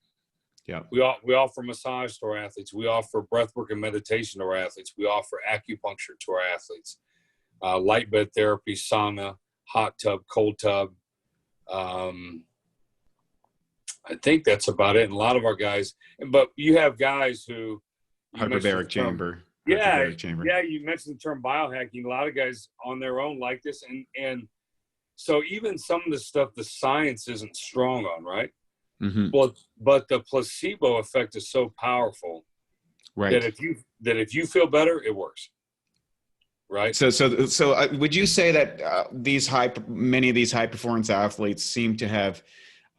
Yeah. We offer massage to our athletes. We offer breathwork and meditation to our athletes. We offer acupuncture to our athletes. Light bed therapy, sauna, hot tub, cold tub. I think that's about it. And a lot of our guys, but you have guys who Hyperbaric chamber. Yeah, hyperbaric chamber. yeah. You mentioned the term biohacking. A lot of guys on their own like this, and so even some of the stuff the science isn't strong on, right? Mm-hmm. But the placebo effect is so powerful, right? That if you feel better, it works, right? So would you say that many of these high performance athletes seem to have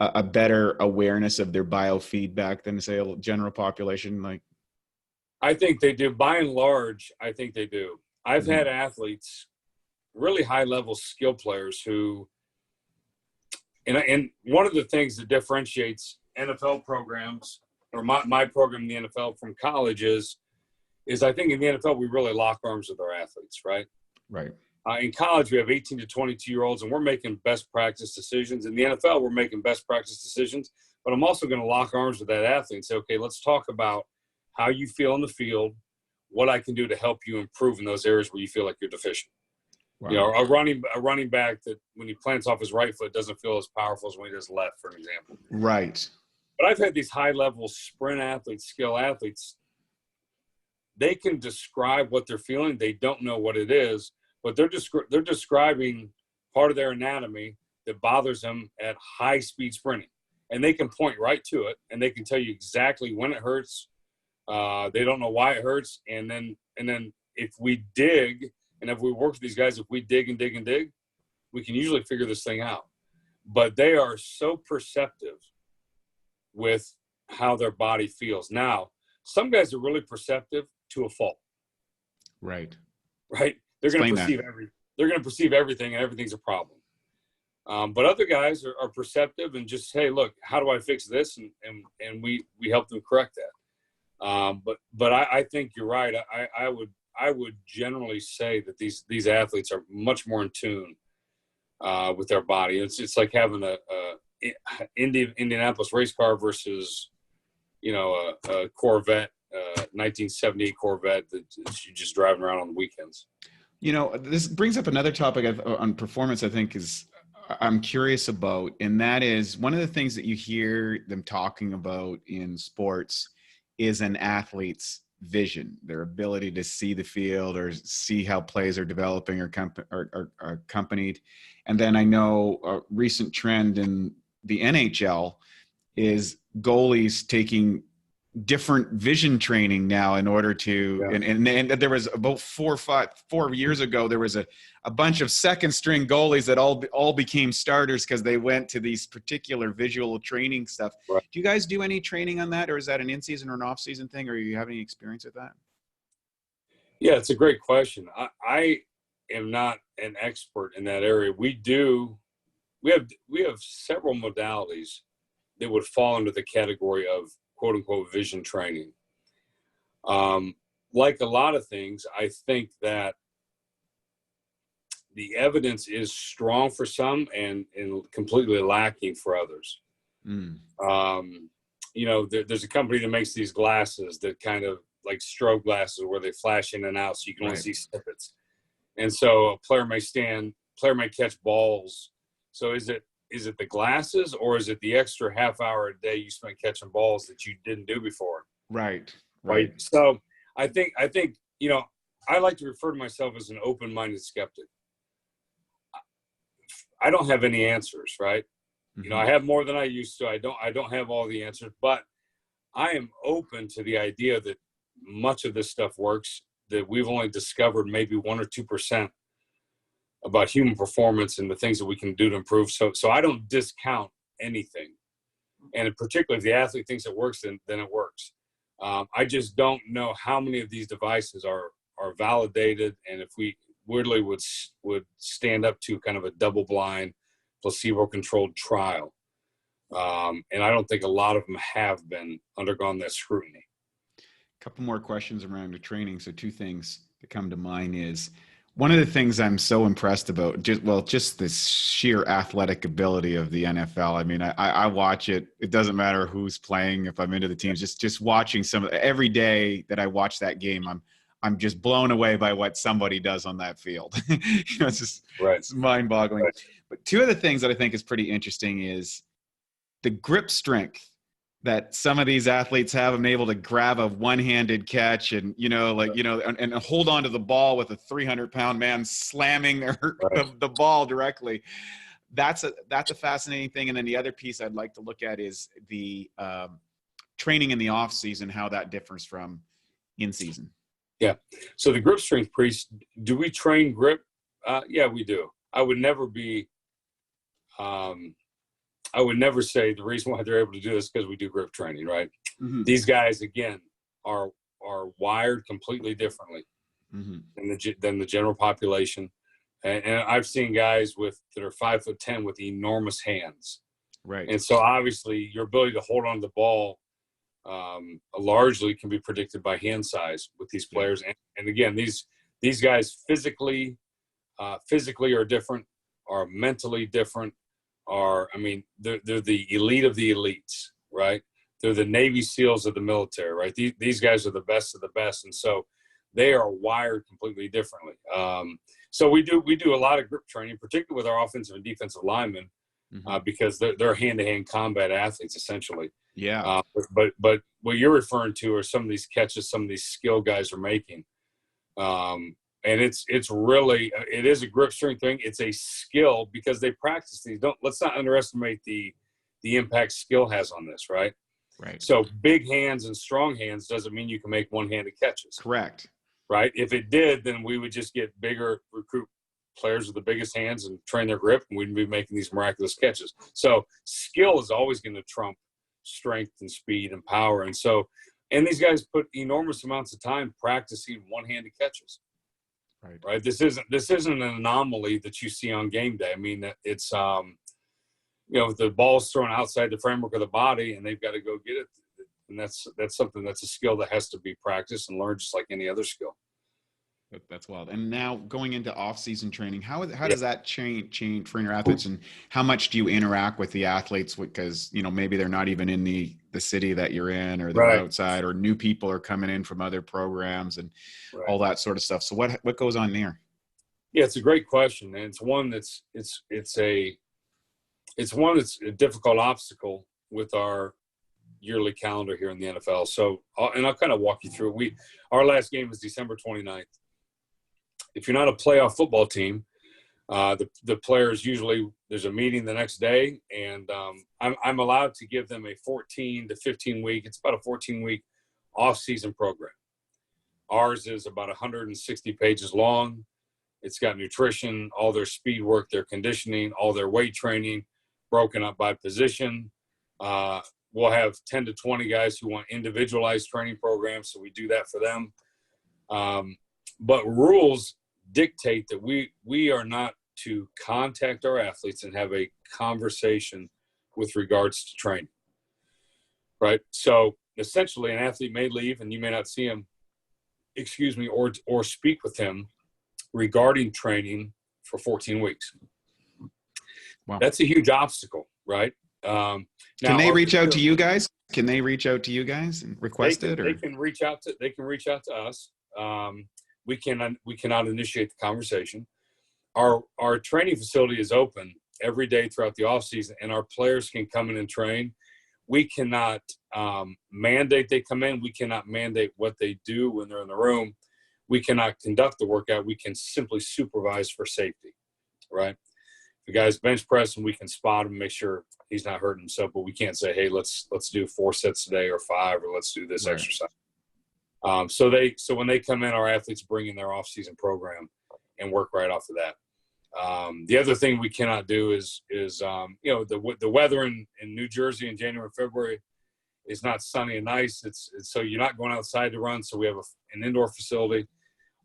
a better awareness of their biofeedback than, say, a general population? Like, I think they do. By and large, I think they do. I've had athletes, really high-level skill players who, and one of the things that differentiates NFL programs, or my program in the NFL from college is I think in the NFL, we really lock arms with our athletes, right? Right. In college, we have 18 to 22-year-olds, and we're making best practice decisions. In the NFL, we're making best practice decisions, but I'm also going to lock arms with that athlete and say, okay, let's talk about how you feel in the field, what I can do to help you improve in those areas where you feel like you're deficient. Wow. You know, a running back that when he plants off his right foot doesn't feel as powerful as when he does left, for an example. Right. But I've had these high-level sprint athletes, skill athletes. They can describe what they're feeling. They don't know what it is, but they're describing part of their anatomy that bothers them at high-speed sprinting. And they can point right to it, and they can tell you exactly when it hurts. They don't know why it hurts. And then if we dig, and if we work with these guys, if we dig and dig and dig, we can usually figure this thing out. But they are so perceptive with how their body feels. Now, some guys are really perceptive to a fault. Right. Right. They're going to perceive everything, and everything's a problem. But other guys are perceptive and just, hey, look, how do I fix this? And we help them correct that. But I think you're right. I would generally say that these athletes are much more in tune with their body. It's like having a Indianapolis race car versus, a Corvette, 1978 Corvette that you're just driving around on the weekends. This brings up another topic on performance, I think, I'm curious about, and that is one of the things that you hear them talking about in sports is an athlete's vision, their ability to see the field or see how plays are developing or accompanied. And then I know a recent trend in the NHL is goalies taking different vision training now in order to, and there was about 4 years ago, there was a bunch of second string goalies that all became starters because they went to these particular visual training stuff. Right. Do you guys do any training on that, or is that an in-season or an off-season thing, or do you have any experience with that? Yeah, it's a great question. I am not an expert in that area. We have several modalities that would fall under the category of quote unquote vision training. Like a lot of things, I think that the evidence is strong for some and completely lacking for others. There's a company that makes these glasses that kind of like strobe glasses where they flash in and out so you can only see snippets. And so a player may catch balls. So is it the glasses, or is it the extra half hour a day you spent catching balls that you didn't do before? Right. So I think, I like to refer to myself as an open-minded skeptic. I don't have any answers, right? Mm-hmm. I have more than I used to. I don't have all the answers, but I am open to the idea that much of this stuff works, that we've only discovered maybe 1 or 2% about human performance and the things that we can do to improve. So I don't discount anything. And particularly if the athlete thinks it works, then it works. I just don't know how many of these devices are validated. And if we weirdly would stand up to kind of a double-blind, placebo-controlled trial. And I don't think a lot of them have undergone that scrutiny. A couple more questions around the training. So two things that come to mind is, one of the things I'm so impressed about, just this sheer athletic ability of the NFL. I mean, I watch it. It doesn't matter who's playing, if I'm into the teams. Just watching every day that I watch that game, I'm just blown away by what somebody does on that field. It's just It's mind-boggling. Right. But two of the things that I think is pretty interesting is the grip strength that some of these athletes have. I'm able to grab a one-handed catch and, and hold on to the ball with a 300-pound man slamming the ball directly. That's a fascinating thing. And then the other piece I'd like to look at is the training in the off season, how that differs from in season. Yeah. So the grip strength piece, do we train grip? Yeah, we do. I would never say the reason why they're able to do this is because we do grip training, right? Mm-hmm. These guys, again, are wired completely differently than the general population. And I've seen guys that are 5'10" with enormous hands. Right. And so obviously your ability to hold on to the ball largely can be predicted by hand size with these players. And again, these guys physically are different, are mentally different. They're the elite of the elites, right? They're the Navy SEALs of the military, right? These guys are the best of the best, and so they are wired completely differently. So we do a lot of grip training, particularly with our offensive and defensive linemen, because they're hand-to-hand combat athletes essentially. Yeah. But what you're referring to are some of these catches some of these skill guys are making. And it's really, it is a grip strength thing. It's a skill because they practice these. Let's not underestimate the impact skill has on this, right? Right. So big hands and strong hands doesn't mean you can make one-handed catches. Correct. Right? If it did, then we would just get recruit players with the biggest hands and train their grip, and we'd be making these miraculous catches. So skill is always going to trump strength and speed and power. And these guys put enormous amounts of time practicing one-handed catches. Right. This isn't an anomaly that you see on game day. I mean, it's the ball's thrown outside the framework of the body, and they've got to go get it. And that's something that's a skill that has to be practiced and learned just like any other skill. That's wild. And now going into off-season training, how does that change for your athletes, and how much do you interact with the athletes? Because maybe they're not even in the city that you're in, or they're outside, or new people are coming in from other programs and all that sort of stuff. So what goes on there? Yeah, it's a great question, and it's one that's a difficult obstacle with our yearly calendar here in the NFL. So, I'll kind of walk you through it. Our last game is December 29th. If you're not a playoff football team, the players usually, there's a meeting the next day, and I'm allowed to give them a 14 to 15 week. It's about a 14-week off-season program. Ours is about 160 pages long. It's got nutrition, all their speed work, their conditioning, all their weight training, broken up by position. We'll have 10 to 20 guys who want individualized training programs, so we do that for them. But rules dictate that we are not to contact our athletes and have a conversation with regards to training, right? So essentially an athlete may leave and you may not see him, or speak with him regarding training for 14 weeks. Wow. That's a huge obstacle, right? Can they reach out to you guys? Can they reach out to you guys and request it? Or they can reach out to us. We cannot initiate the conversation. Our training facility is open every day throughout the off season, and our players can come in and train. We cannot mandate they come in. We cannot mandate what they do when they're in the room. We cannot conduct the workout. We can simply supervise for safety, right? The guy's bench pressing, we can spot him, make sure he's not hurting himself, but we can't say, hey, let's do 4 sets today or 5, or let's do this exercise. So when they come in, our athletes bring in their off-season program and work right off of that. The other thing we cannot do is the weather in New Jersey in January and February is not sunny and nice. It's so you're not going outside to run. So we have an indoor facility.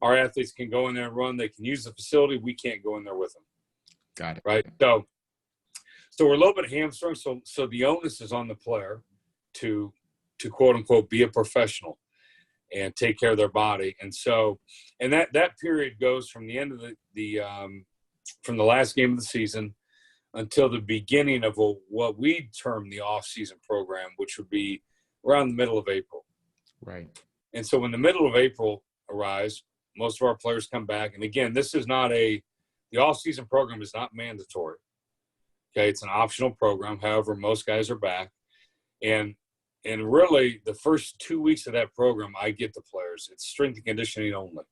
Our athletes can go in there and run. They can use the facility. We can't go in there with them. Got it. Right. So we're a little bit hamstrung. So the onus is on the player to quote unquote be a professional and take care of their body. And so, and that period goes from the end of from the last game of the season until the beginning of what we term the off-season program, which would be around the middle of April. Right. And so when the middle of April arrives, most of our players come back. And again, this is not the off-season program is not mandatory. Okay. It's an optional program. However, most guys are back. And really the first 2 weeks of that program, I get the players. It's strength and conditioning only.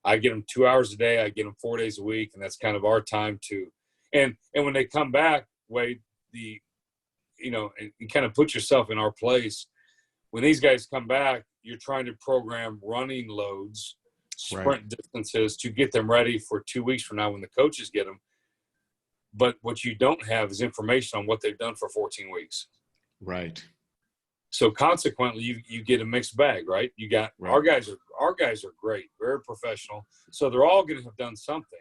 I get them 2 hours a day. I get them 4 days a week. And that's kind of our time to, and when they come back, Wade, you kind of put yourself in our place. When these guys come back, you're trying to program running loads, sprint distances to get them ready for 2 weeks from now when the coaches get them. But what you don't have is information on what they've done for 14 weeks. Right. So consequently, you get a mixed bag, right? You got our guys are great, very professional. So they're all going to have done something.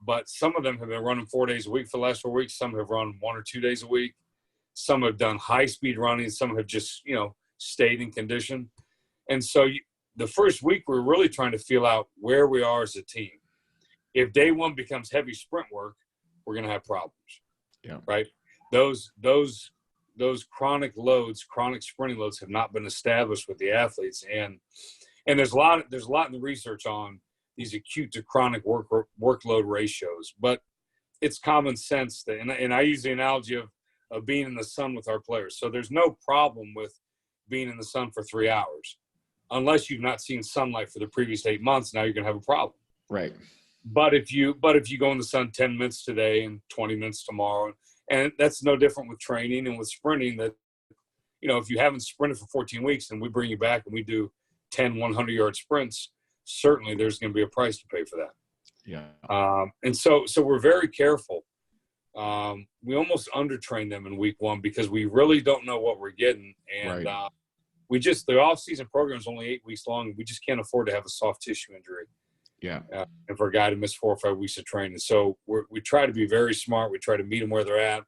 But some of them have been running 4 days a week for the last 4 weeks. Some have run 1 or 2 days a week. Some have done high-speed running. Some have just, stayed in condition. And so the first week, we're really trying to feel out where we are as a team. If day one becomes heavy sprint work, we're going to have problems. Yeah. Right? Those chronic sprinting loads have not been established with the athletes. And there's a lot in the research on these acute to chronic workload ratios, but it's common sense that, and I use the analogy of being in the sun with our players. So there's no problem with being in the sun for 3 hours, unless you've not seen sunlight for the previous 8 months. Now you're going to have a problem. Right. But if you go in the sun 10 minutes today and 20 minutes tomorrow, and that's no different with training and with sprinting, that, if you haven't sprinted for 14 weeks and we bring you back and we do 10 100-yard sprints, certainly there's going to be a price to pay for that. Yeah. And so we're very careful. We almost undertrain them in week one because we really don't know what we're getting. And the off-season program is only 8 weeks long. We just can't afford to have a soft tissue injury. Yeah. And for a guy to miss 4 or 5 weeks of training. So we try to be very smart. We try to meet them where they're at.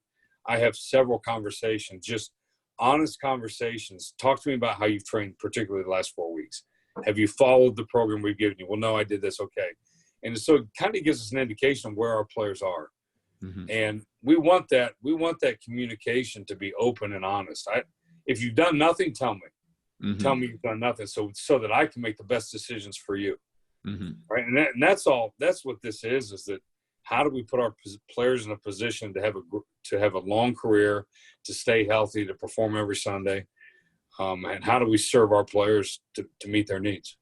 I have several conversations, just honest conversations. Talk to me about how you've trained, particularly the last 4 weeks. Have you followed the program we've given you? Well, no, I did this. Okay. And so it kind of gives us an indication of where our players are. Mm-hmm. And we want that communication to be open and honest. If you've done nothing, tell me. Mm-hmm. Tell me you've done nothing so that I can make the best decisions for you. Mm-hmm. Right. And that's all. That's what this is that how do we put our players in a position to have a long career, to stay healthy, to perform every Sunday? And how do we serve our players to meet their needs?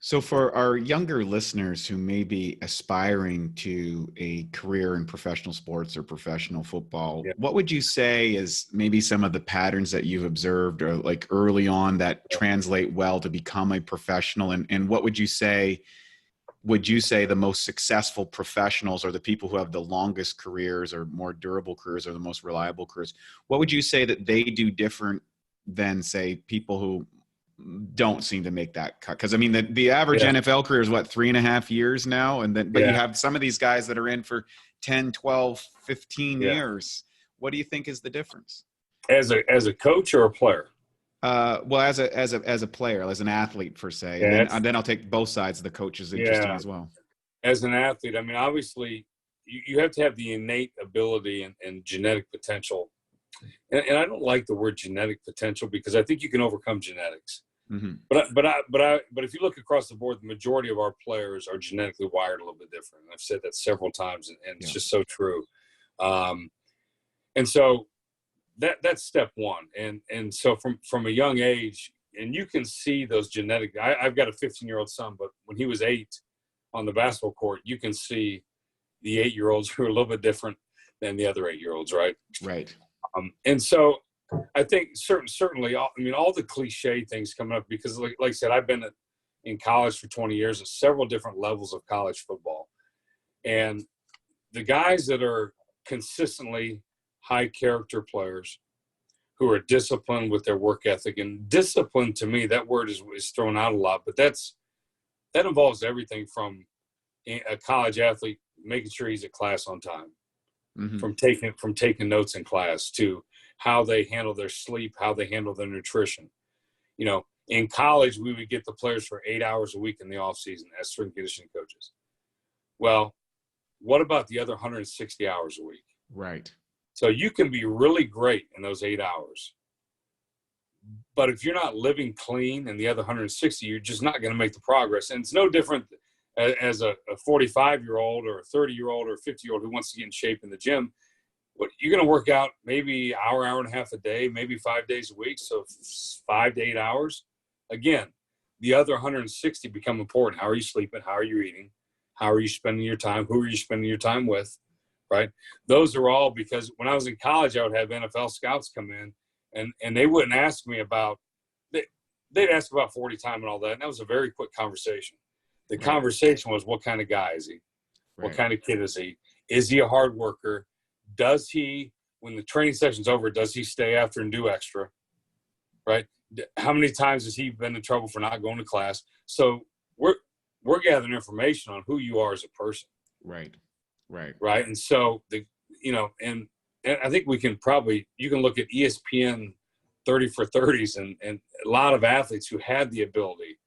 So for our younger listeners who may be aspiring to a career in professional sports or professional football, what would you say is maybe some of the patterns that you've observed or like early on that translate well to become a professional? And what would you say the most successful professionals or the people who have the longest careers or more durable careers or the most reliable careers? What would you say that they do different than, say, people who don't seem to make that cut? Because I mean, the average NFL career is 3.5 years now. But you have some of these guys that are in for 10, 12, 15 years. What do you think is the difference? As a coach or a player? Well, as a player, as an athlete per se. And then I'll take both sides of the coaches interesting as well. As an athlete, I mean, obviously you have to have the innate ability and genetic potential. And I don't like the word genetic potential because I think you can overcome genetics. Mm-hmm. But if you look across the board, the majority of our players are genetically wired a little bit different. I've said that several times, and it's just so true. And so that's step one. And so from a young age, and you can see those genetic. I've got a 15-year-old son, but when he was 8 on the basketball court, you can see the 8-year-olds who are a little bit different than the other 8-year-olds, right? Right. And so I think certainly, I mean, all the cliche things coming up because, like I said, I've been in college for 20 years at several different levels of college football. And the guys that are consistently high character players who are disciplined with their work ethic, and discipline to me, that word is thrown out a lot, but that involves everything from a college athlete making sure he's at class on time. Mm-hmm. from taking notes in class to how they handle their sleep, how they handle their nutrition. You know, in college, we would get the players for 8 hours a week in the off season as strength and conditioning coaches. Well, what about the other 160 hours a week? Right. So you can be really great in those 8 hours. But if you're not living clean in the other 160, you're just not going to make the progress. And it's no different as a 45-year-old or a 30-year-old or a 50-year-old who wants to get in shape in the gym. But you're going to work out maybe hour and a half a day, maybe 5 days a week, so 5 to 8 hours. Again, the other 160 become important. How are you sleeping? How are you eating? How are you spending your time? Who are you spending your time with? Right? Those are all, because when I was in college, I would have NFL scouts come in, and they wouldn't ask me about – they'd ask about 40 time and all that, and that was a very quick conversation. The conversation was, what kind of guy is he? What kind of kid is he? Is he a hard worker? Does he, when the training session's over, does he stay after and do extra? Right? How many times has he been in trouble for not going to class? So we're gathering information on who you are as a person. Right. And so and I think you can look at ESPN 30 for 30s and a lot of athletes who had the ability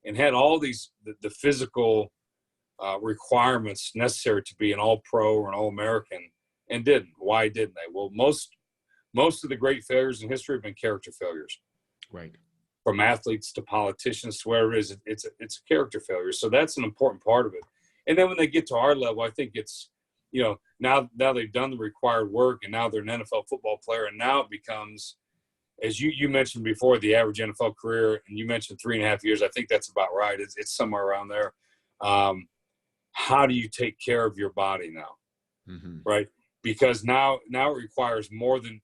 and had all these the physical requirements necessary to be an all-pro or an all-American, and didn't. Why didn't they? Well, most of the great failures in history have been character failures. Right. From athletes to politicians to whatever it is, it's a character failure. So that's an important part of it. And then when they get to our level, I think it's, now they've done the required work, and now they're an NFL football player, and now it becomes, as you mentioned before, the average NFL career, and you mentioned 3.5 years. I think that's about right. It's somewhere around there. How do you take care of your body now? Mm-hmm. Right? Because now it requires more than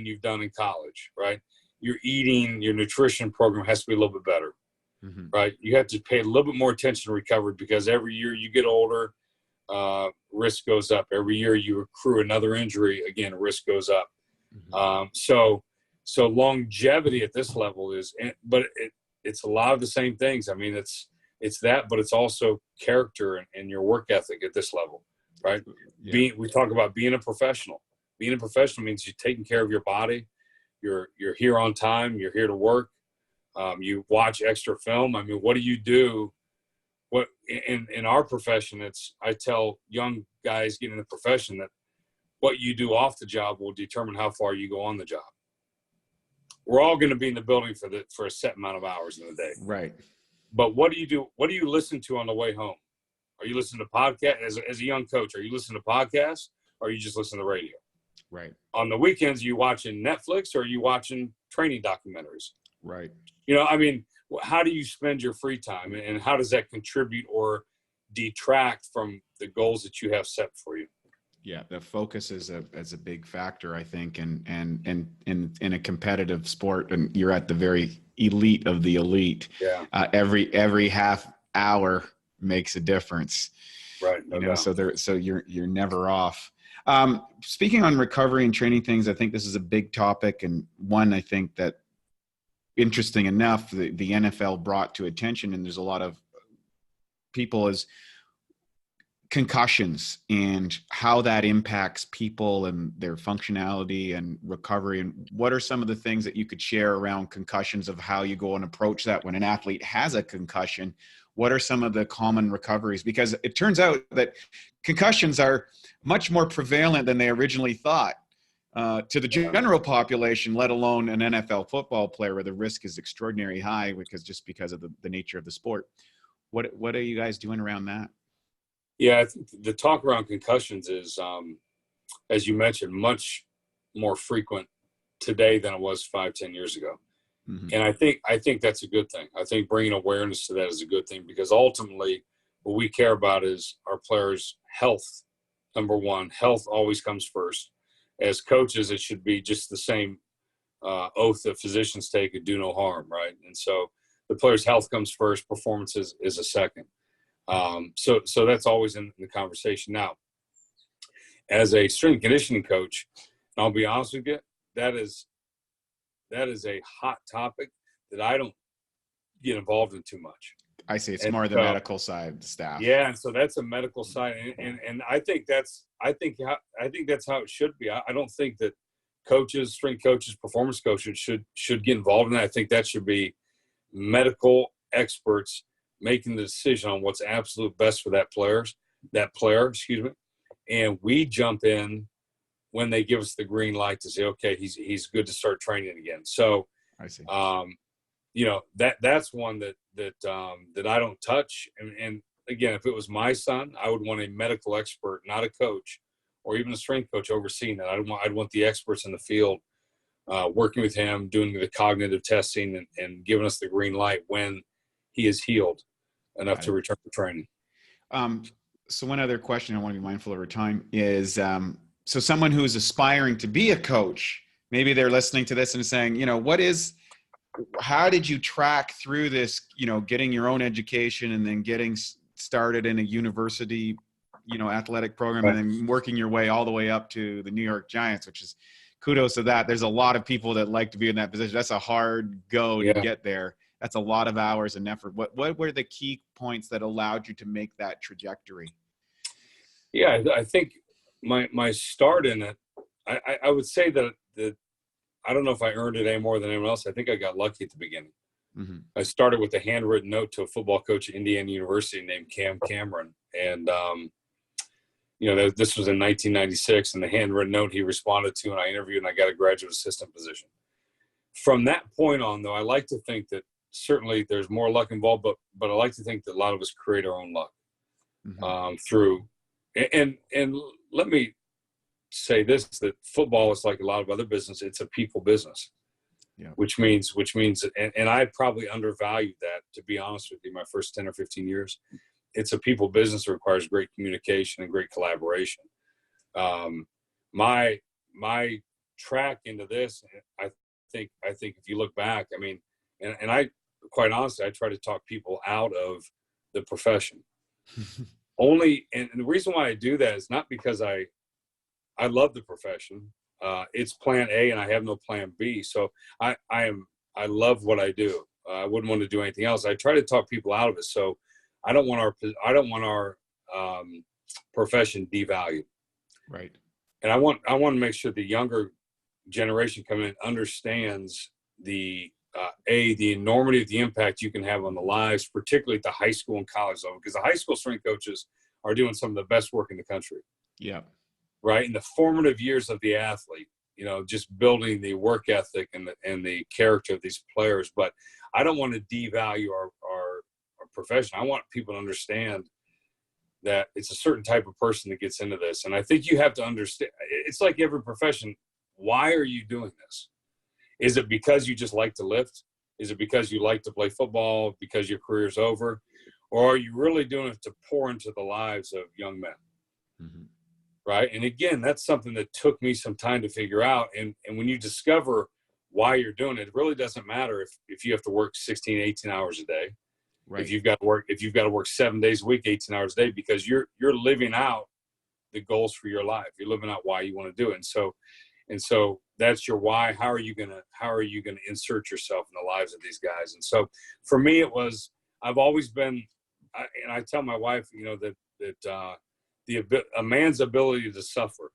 you've done in college, right? Your eating, your nutrition program has to be a little bit better, Mm-hmm. right? You have to pay a little bit more attention to recovery, because every year you get older, risk goes up. Every year you accrue another injury, again, risk goes up. Mm-hmm. So longevity at this level but it's a lot of the same things. I mean, it's that, but it's also character and your work ethic at this level, right? Yeah. We talk about being a professional. Being a professional means you're taking care of your body. You're here on time. You're here to work. You watch extra film. I mean, what do you do? What in our profession? I tell young guys getting in the profession that what you do off the job will determine how far you go on the job. We're all going to be in the building for a set amount of hours in the day. Right. But what do you do? What do you listen to on the way home? Are you listening to podcasts as a young coach? Are you listening to podcasts, or are you just listening to radio? Right. On the weekends, are you watching Netflix, or are you watching training documentaries? Right. I mean, how do you spend your free time, and how does that contribute or detract from the goals that you have set for you? Yeah, the focus is a big factor, I think, and in a competitive sport, and you're at the very elite of the elite. Yeah. Every half hour makes a difference. Right. No doubt. So you're never off. Speaking on recovery and training things, I think this is a big topic, and one I think that, interesting enough, the NFL brought to attention, and there's a lot of people, is concussions and how that impacts people and their functionality and recovery. And what are some of the things that you could share around concussions, of how you go and approach that when an athlete has a concussion? What are some of the common recoveries? Because it turns out that concussions are much more prevalent than they originally thought to the general population, let alone an NFL football player, where the risk is extraordinarily high because of the nature of the sport. What are you guys doing around that? Yeah, I think the talk around concussions is, as you mentioned, much more frequent today than it was 5-10 years ago. Mm-hmm. And I think that's a good thing. I think bringing awareness to that is a good thing, because ultimately what we care about is our players' health. Number one, health always comes first. As coaches, it should be just the same oath that physicians take, and do no harm, right? And so the player's health comes first, performance is a second. So that's always in the conversation. Now, as a strength and conditioning coach, and I'll be honest with you, that is a hot topic that I don't get involved in too much. I see. It's And more the so, medical side staff. yeah, and so that's a medical side, and I think that's how it should be. I don't think that coaches, strength coaches, performance coaches should get involved in that. I think that should be medical experts making the decision on what's absolute best for that player, excuse me, and we jump in when they give us the green light to say, okay, he's good to start training again. So, I see. That's one that I don't touch. And again, if it was my son, I would want a medical expert, not a coach or even a strength coach overseeing that. I'd want the experts in the field working with him, doing the cognitive testing and giving us the green light when he is healed enough to return to training. So one other question, I want to be mindful of our time, is so someone who is aspiring to be a coach, maybe they're listening to this and saying, how did you track through this, getting your own education and then getting started in a university, athletic program, Right. and then working your way all the way up to the New York Giants, which is kudos to that. There's a lot of people that like to be in that position. That's a hard go to get there. That's a lot of hours and effort. What were the key points that allowed you to make that trajectory? Yeah, I think my start in it, I would say that I don't know if I earned it any more than anyone else. I think I got lucky at the beginning. Mm-hmm. I started with a handwritten note to a football coach at Indiana University named Cam Cameron. And, this was in 1996, and the handwritten note he responded to, and I interviewed, and I got a graduate assistant position. From that point on, though, I like to think that certainly there's more luck involved, but I like to think that a lot of us create our own luck through. And let me say this, that football is like a lot of other business. It's a people business, which means, and I probably undervalued that, to be honest with you, my first 10 or 15 years. It's a people business that requires great communication and great collaboration. My track into this, I think if you look back, I mean, and I, quite honestly, I try to talk people out of the profession. And the reason why I do that is not because I love the profession. It's plan A and I have no plan B. So I love what I do. I wouldn't want to do anything else. I try to talk people out of it. So I don't want our profession devalued. Right. And I want to make sure the younger generation coming in understands the enormity of the impact you can have on the lives, particularly at the high school and college level, because the high school strength coaches are doing some of the best work in the country. Yeah. Right. In the formative years of the athlete, just building the work ethic and the character of these players. But I don't want to devalue our profession. I want people to understand that it's a certain type of person that gets into this. And I think you have to understand, it's like every profession. Why are you doing this? Is it because you just like to lift? Is it because you like to play football, because your career's over? Or are you really doing it to pour into the lives of young men? Mm-hmm. Right? And again, that's something that took me some time to figure out. And when you discover why you're doing it, it really doesn't matter if you have to work 16, 18 hours a day. Right. If you've got to work 7 days a week, 18 hours a day, because you're living out the goals for your life. You're living out why you want to do it. And so that's your why. How are you gonna insert yourself in the lives of these guys? And so for me, it was, I've always been, and I tell my wife, that a man's ability to suffer,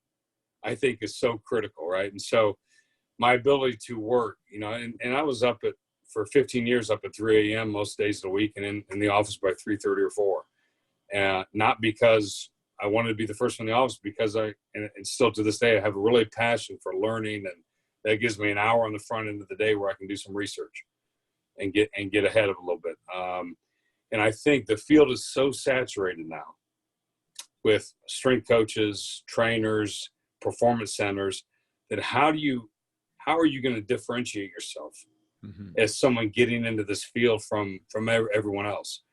I think, is so critical, right? And so my ability to work, and I was up for 15 years up at 3 a.m. most days of the week, and in the office by 3:30 or 4. Not because I wanted to be the first one in the office, because and still to this day, I have a really passion for learning, and that gives me an hour on the front end of the day where I can do some research and get ahead of a little bit. And I think the field is so saturated now with strength coaches, trainers, performance centers, that how are you going to differentiate yourself as someone getting into this field from everyone else?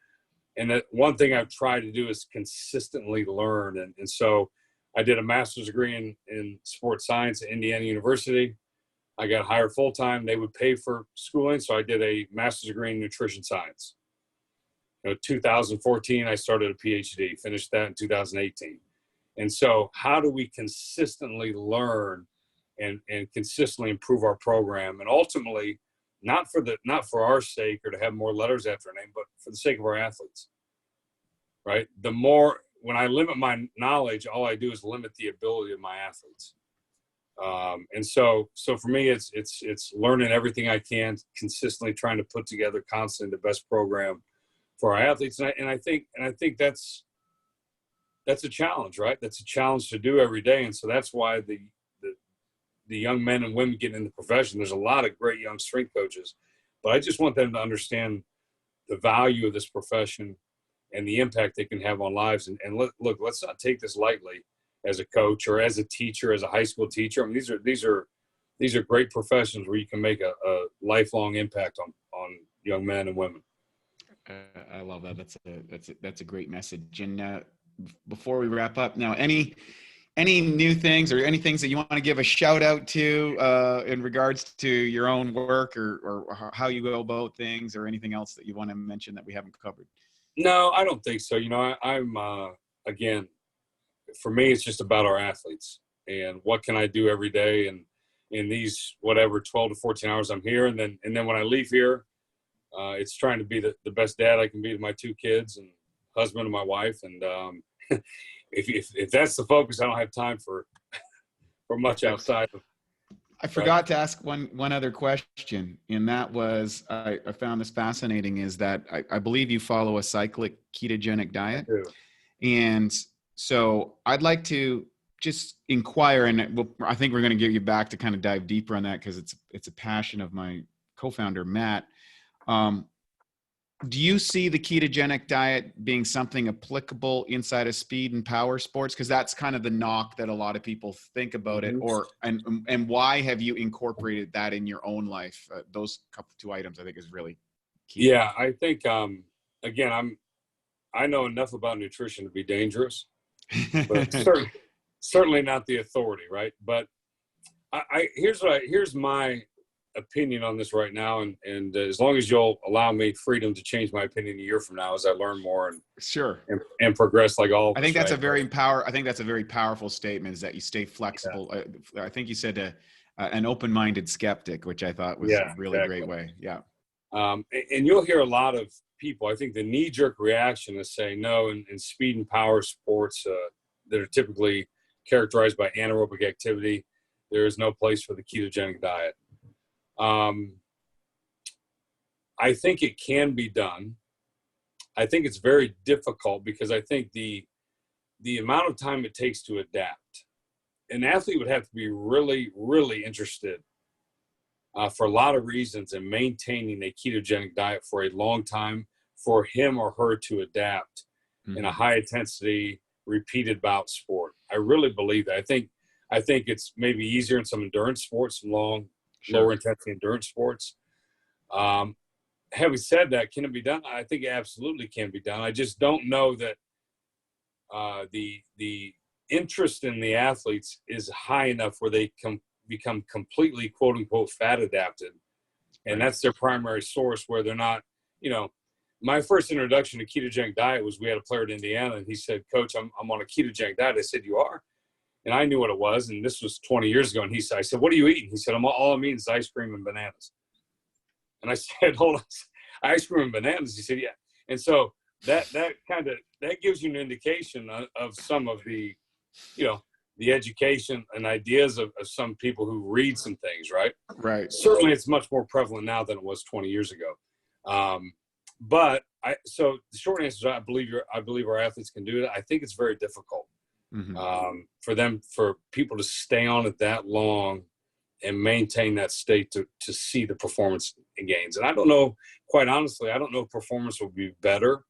And that one thing I've tried to do is consistently learn. And so I did a master's degree in sports science at Indiana University. I got hired full-time. They would pay for schooling. So I did a master's degree in nutrition science. 2014, I started a PhD, finished that in 2018. And so how do we consistently learn and consistently improve our program? And ultimately, not for our sake or to have more letters after our name, but for the sake of our athletes, right? When I limit my knowledge, all I do is limit the ability of my athletes. And so for me, it's learning everything I can, consistently trying to put together constantly the best program for our athletes. And I think that's a challenge, right? That's a challenge to do every day. And so that's why the young men and women getting in the profession, there's a lot of great young strength coaches, but I just want them to understand the value of this profession and the impact they can have on lives. And look, let's not take this lightly as a coach or as a teacher, as a high school teacher. I mean, these are great professions where you can make a lifelong impact on young men and women. I love that. That's a great message. And before we wrap up now, any new things or any things that you want to give a shout out to in regards to your own work or how you go about things, or anything else that you want to mention that we haven't covered? No, I don't think so. I'm again, for me, it's just about our athletes and what can I do every day. And in these, 12 to 14 hours I'm here. And then when I leave here, it's trying to be the best dad I can be to my two kids and husband and my wife. And if that's the focus, I don't have time for much outside of. I forgot to ask one other question, and that was, I found this fascinating, is that I believe you follow a cyclic ketogenic diet. And so I'd like to just inquire, and I think we're going to get you back to kind of dive deeper on that, because it's a passion of my co-founder, Matt. Do you see the ketogenic diet being something applicable inside of speed and power sports? Because that's kind of the knock that a lot of people think about it. And why have you incorporated that in your own life? Those two items, I think, is really key. Yeah, I think again, I know enough about nutrition to be dangerous, but certainly not the authority, right? But here's my opinion on this right now, and as long as you'll allow me freedom to change my opinion a year from now as I learn more and sure and progress like all of us, I think that's right? I think that's a very powerful statement, is that you stay flexible. Yeah. I think you said an open-minded skeptic, which I thought was a really great way. Yeah. And you'll hear a lot of people, I think the knee-jerk reaction is saying no, in speed and power sports that are typically characterized by anaerobic activity, there is no place for the ketogenic diet. I think it can be done. I think it's very difficult because I think the amount of time it takes to adapt, an athlete would have to be really, really interested for a lot of reasons in maintaining a ketogenic diet for a long time for him or her to adapt in a high intensity, repeated bout sport. I really believe that. I think it's maybe easier in some endurance sports, lower intensity endurance sports. Having said that, can it be done? I think it absolutely can be done. I just don't know that the interest in the athletes is high enough where they become completely, quote unquote, fat adapted. And that's their primary source, where they're not, my first introduction to ketogenic diet was, we had a player at Indiana and he said, "Coach, I'm on a ketogenic diet." I said, "You are?" And I knew what it was. And this was 20 years ago. And I said, "What are you eating?" He said, all I'm eating is ice cream and bananas. And I said, "Hold on, ice cream and bananas?" He said, "Yeah." And so that gives you an indication of some of the, the education and ideas of some people who read some things, right? Right. Certainly it's much more prevalent now than it was 20 years ago. But so the short answer is I believe our athletes can do it. I think it's very difficult for people to stay on it that long and maintain that state to see the performance gains. And I don't know, quite honestly, I don't know if performance will be better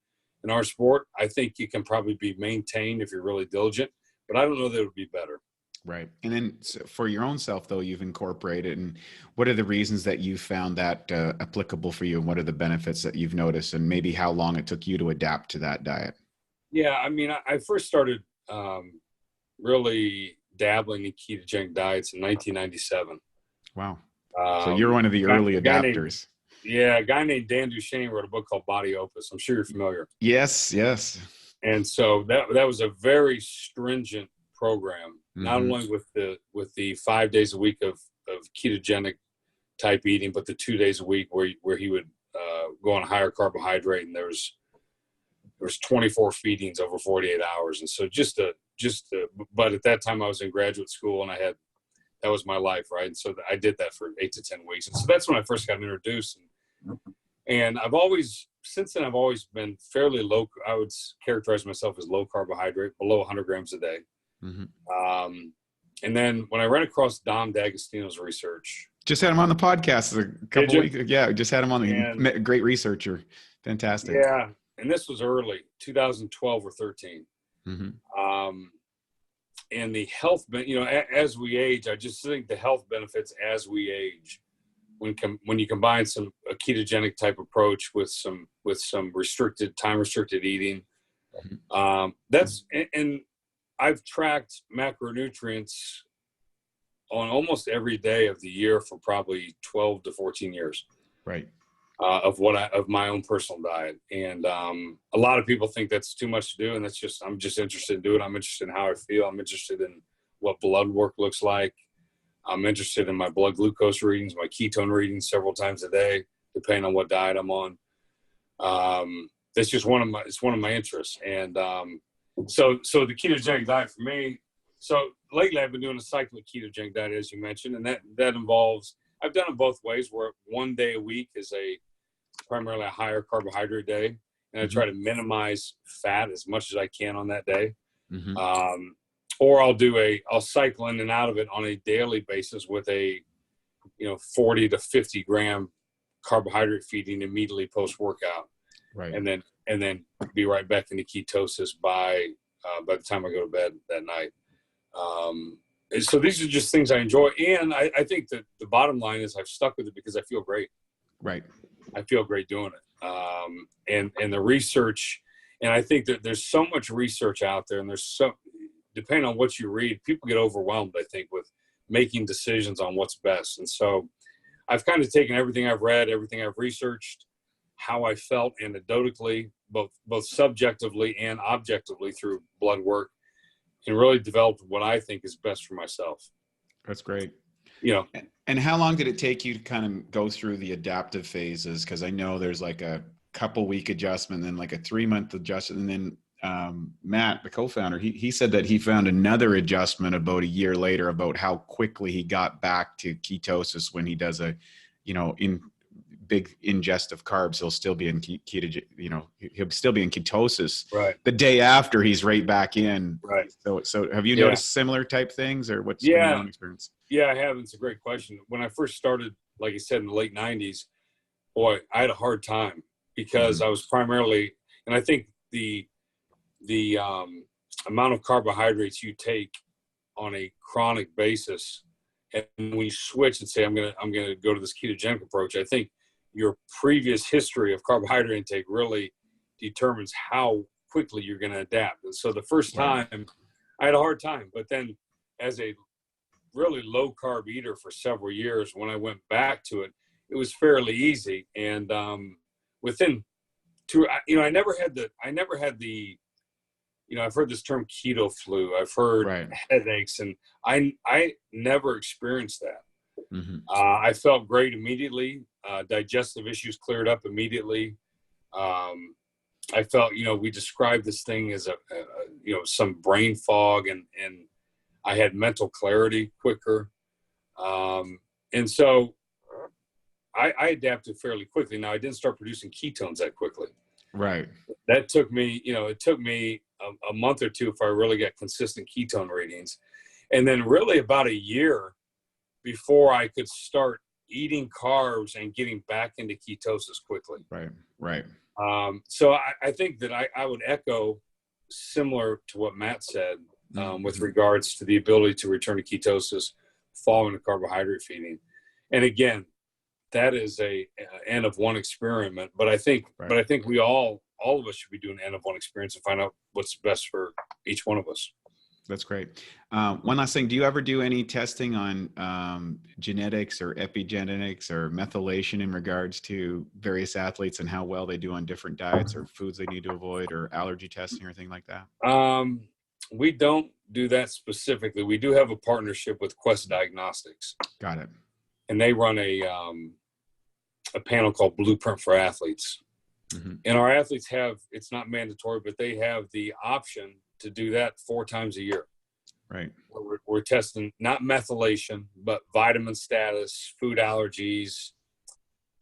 in our sport. I think you can probably be maintained if you're really diligent, but I don't know that it would be better. Right. And then for your own self, though, you've incorporated, and what are the reasons that you found that applicable for you, and what are the benefits that you've noticed, and maybe how long it took you to adapt to that diet? Yeah. I mean, I first started really dabbling in ketogenic diets in 1997. Wow. So you're one of the early adapters. A guy named Dan Duchesne wrote a book called Body Opus. I'm sure you're familiar. Yes. And so that was a very stringent program, not only with the 5 days a week of ketogenic type eating, but the 2 days a week where he would go on a higher carbohydrate, and there was 24 feedings over 48 hours. And so but at that time I was in graduate school and that was my life. Right. And so I did that for 8 to 10 weeks. And so that's when I first got introduced. And since then I've always been fairly low. I would characterize myself as low carbohydrate, below 100 grams a day. Mm-hmm. And then when I ran across Dom D'Agostino's research, just had him on the podcast a couple weeks ago. Yeah, just had him on. The great researcher. Fantastic. Yeah. And this was early, 2012 or 13. Mm-hmm. And the health, as we age, I just think the health benefits as we age, when you combine a ketogenic type approach with some time restricted eating, and I've tracked macronutrients on almost every day of the year for probably 12 to 14 years. Right. Of my own personal diet. And a lot of people think that's too much to do. And I'm just interested in doing it. I'm interested in how I feel. I'm interested in what blood work looks like. I'm interested in my blood glucose readings, my ketone readings several times a day, depending on what diet I'm on. It's just one of my interests. And so the ketogenic diet for me, so lately I've been doing a cyclic ketogenic diet, as you mentioned, and that involves, I've done it both ways, where 1 day a week is primarily a higher carbohydrate day, and I try to minimize fat as much as I can on that day. Mm-hmm. Or I'll cycle in and out of it on a daily basis with a 40 to 50 gram carbohydrate feeding immediately post workout, right? And then be right back into ketosis by the time I go to bed that night. So these are just things I enjoy. And I think that the bottom line is I've stuck with it because I feel great. Right. I feel great doing it. And the research, and I think that there's so much research out there, and depending on what you read, people get overwhelmed, I think, with making decisions on what's best. And so I've kind of taken everything I've read, everything I've researched, how I felt anecdotally, both subjectively and objectively through blood work, and really developed what I think is best for myself. That's great. And how long did it take you to kind of go through the adaptive phases? Because I know there's like a couple week adjustment, then like a 3-month adjustment, and then Matt, the co-founder, he said that he found another adjustment about a year later about how quickly he got back to ketosis when he does in big ingest of carbs. He'll still be in he'll still be in ketosis. Right. The day after, he's right back in. Right. So have you noticed similar type things, or what's your own experience? Yeah, I have. It's a great question. When I first started, like you said, in the late 90s, boy, I had a hard time because I was primarily, and I think the amount of carbohydrates you take on a chronic basis, and when you switch and say I'm gonna go to this ketogenic approach, I think your previous history of carbohydrate intake really determines how quickly you're going to adapt. And so the first time I had a hard time, but then as a really low carb eater for several years, when I went back to it, it was fairly easy. And within I never had the I've heard this term keto flu. I've heard headaches, and I never experienced that. Mm-hmm. I felt great immediately. Digestive issues cleared up immediately. I felt, we described this thing as some brain fog, and I had mental clarity quicker. And so I adapted fairly quickly. Now, I didn't start producing ketones that quickly. Right. That took me, it took me a month or two if I really got consistent ketone readings. And then really about a year before I could start eating carbs and getting back into ketosis quickly. Right. So I think that I would echo similar to what Matt said with regards to the ability to return to ketosis following a carbohydrate feeding. And again, that is a N of one experiment, but I think we all of us should be doing an N of one experience and find out what's best for each one of us. That's great. One last thing. Do you ever do any testing on genetics or epigenetics or methylation in regards to various athletes and how well they do on different diets or foods they need to avoid, or allergy testing or anything like that? We don't do that specifically. We do have a partnership with Quest Diagnostics. Got it. and they run a panel called Blueprint for Athletes. Mm-hmm. And our athletes it's not mandatory, but they have the option to do that 4 times a year. Right. We're testing not methylation, but vitamin status, food allergies,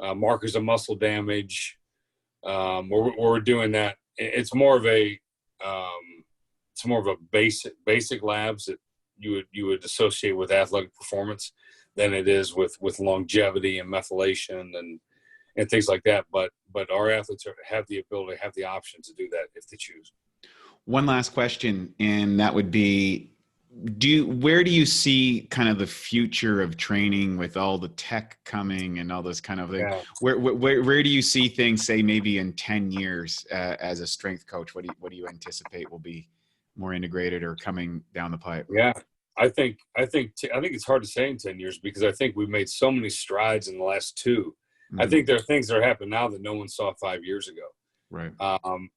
markers of muscle damage. We're doing that. It's more of a basic labs that you would associate with athletic performance than it is with longevity and methylation and things like that. But our athletes have the ability, have the option to do that if they choose. One last question, and that would be, where do you see kind of the future of training with all the tech coming and all this kind of thing? Yeah. Where do you see things, say maybe in 10 years as a strength coach? What do you anticipate will be more integrated or coming down the pipe? Yeah, I think it's hard to say in 10 years because I think we've made so many strides in the last 2. Mm-hmm. I think there are things that are happening now that no one saw 5 years ago. Right.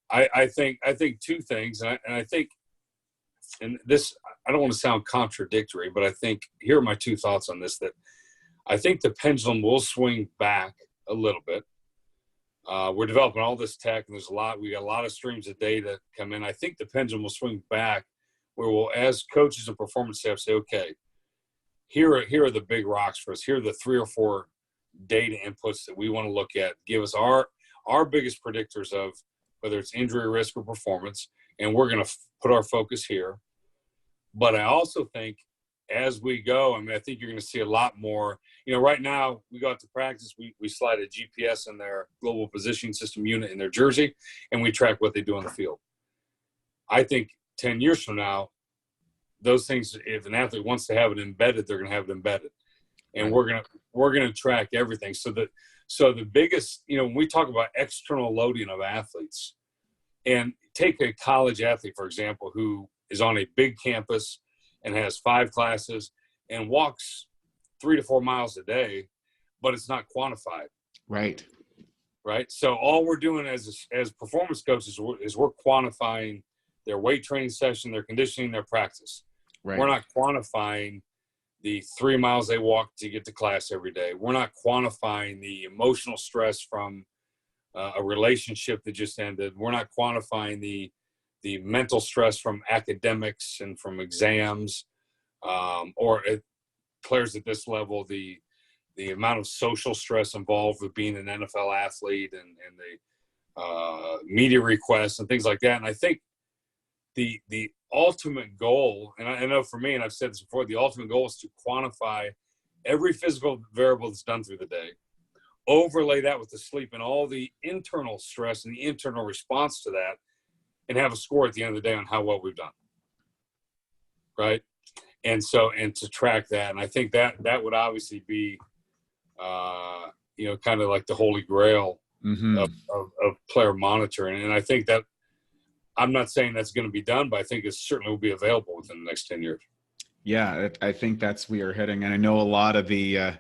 I think 2 things, and I think, and this, I don't want to sound contradictory, but I think here are my 2 thoughts on this. That I think the pendulum will swing back a little bit. We're developing all this tech, and we got a lot of streams of data come in. I think the pendulum will swing back where we'll, as coaches and performance staff, say, okay, here are the big rocks for us. Here are the 3 or 4 data inputs that we want to look at. Give us our biggest predictors of whether it's injury risk or performance, and we're going to put our focus here. But I also think as we go, I think you're going to see a lot more. Right now we go out to practice, we slide a GPS in their global positioning system unit in their jersey, and we track what they do on the field. I think 10 years from now, those things, if an athlete wants to have it embedded, they're going to have it embedded. And we're going to track everything. So the biggest, when we talk about external loading of athletes, and take a college athlete, for example, who is on a big campus and has 5 classes and walks 3 to 4 miles a day, but it's not quantified. Right. So all we're doing as performance coaches is we're quantifying their weight training session, their conditioning, their practice. Right. We're not quantifying the 3 miles they walk to get to class every day. We're not quantifying the emotional stress from a relationship that just ended. We're not quantifying the mental stress from academics and from exams, or players at this level, the amount of social stress involved with being an NFL athlete and the media requests and things like that. And I think the ultimate goal, and I know for me, and I've said this before, the ultimate goal is to quantify every physical variable that's done through the day, overlay that with the sleep and all the internal stress and the internal response to that, and have a score at the end of the day on how well we've done. Right. And to track that. And I think that would obviously be, kind of like the holy grail mm-hmm. of player monitoring. And I think that, I'm not saying that's going to be done, but I think it certainly will be available within the next 10 years. Yeah, I think that's where we're heading. And I know a lot of the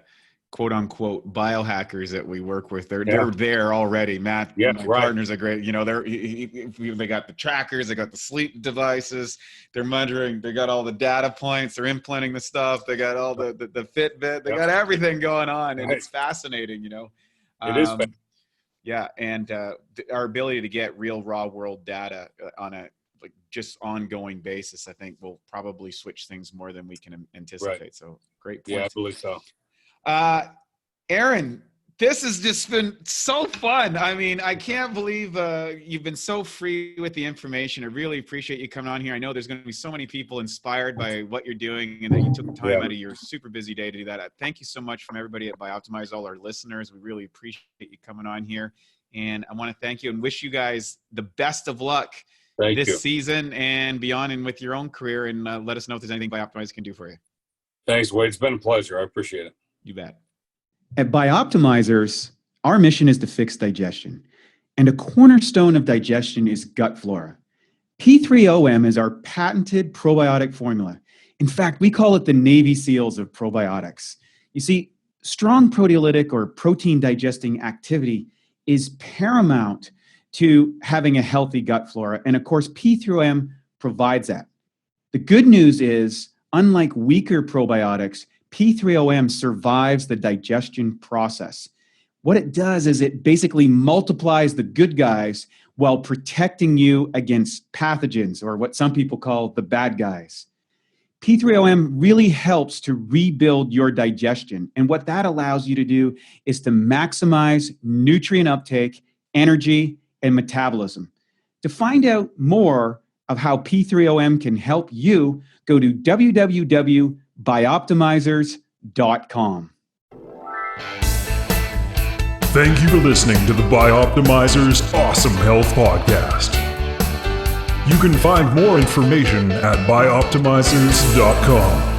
quote unquote biohackers that we work with, they're there already. Matt, my partners are great. They got the trackers, they got the sleep devices, they're monitoring, they got all the data points, they're implementing the stuff, they got all the Fitbit, they got everything going on, and it's fascinating, It is fascinating. Yeah, and our ability to get real raw world data on a just ongoing basis, I think, will probably switch things more than we can anticipate. Right. So great point. Yeah, I believe so. Aaron, this has just been so fun. I can't believe you've been so free with the information. I really appreciate you coming on here. I know there's going to be so many people inspired by what you're doing and that you took time out of your super busy day to do that. Thank you so much from everybody at Bioptimize, all our listeners. We really appreciate you coming on here. And I want to thank you and wish you guys the best of luck this season and beyond, and with your own career. And let us know if there's anything Bioptimize can do for you. Thanks, Wade. It's been a pleasure. I appreciate it. You bet. At Bioptimizers, our mission is to fix digestion. And a cornerstone of digestion is gut flora. P3OM is our patented probiotic formula. In fact, we call it the Navy SEALs of probiotics. You see, strong proteolytic or protein digesting activity is paramount to having a healthy gut flora. And of course, P3OM provides that. The good news is, unlike weaker probiotics, P3OM survives the digestion process. What it does is it basically multiplies the good guys while protecting you against pathogens, or what some people call the bad guys. P3OM really helps to rebuild your digestion. And what that allows you to do is to maximize nutrient uptake, energy, and metabolism. To find out more of how P3OM can help you, go to www.bioptimizers.com. Thank you for listening to the Bioptimizers Awesome Health Podcast. You can find more information at bioptimizers.com.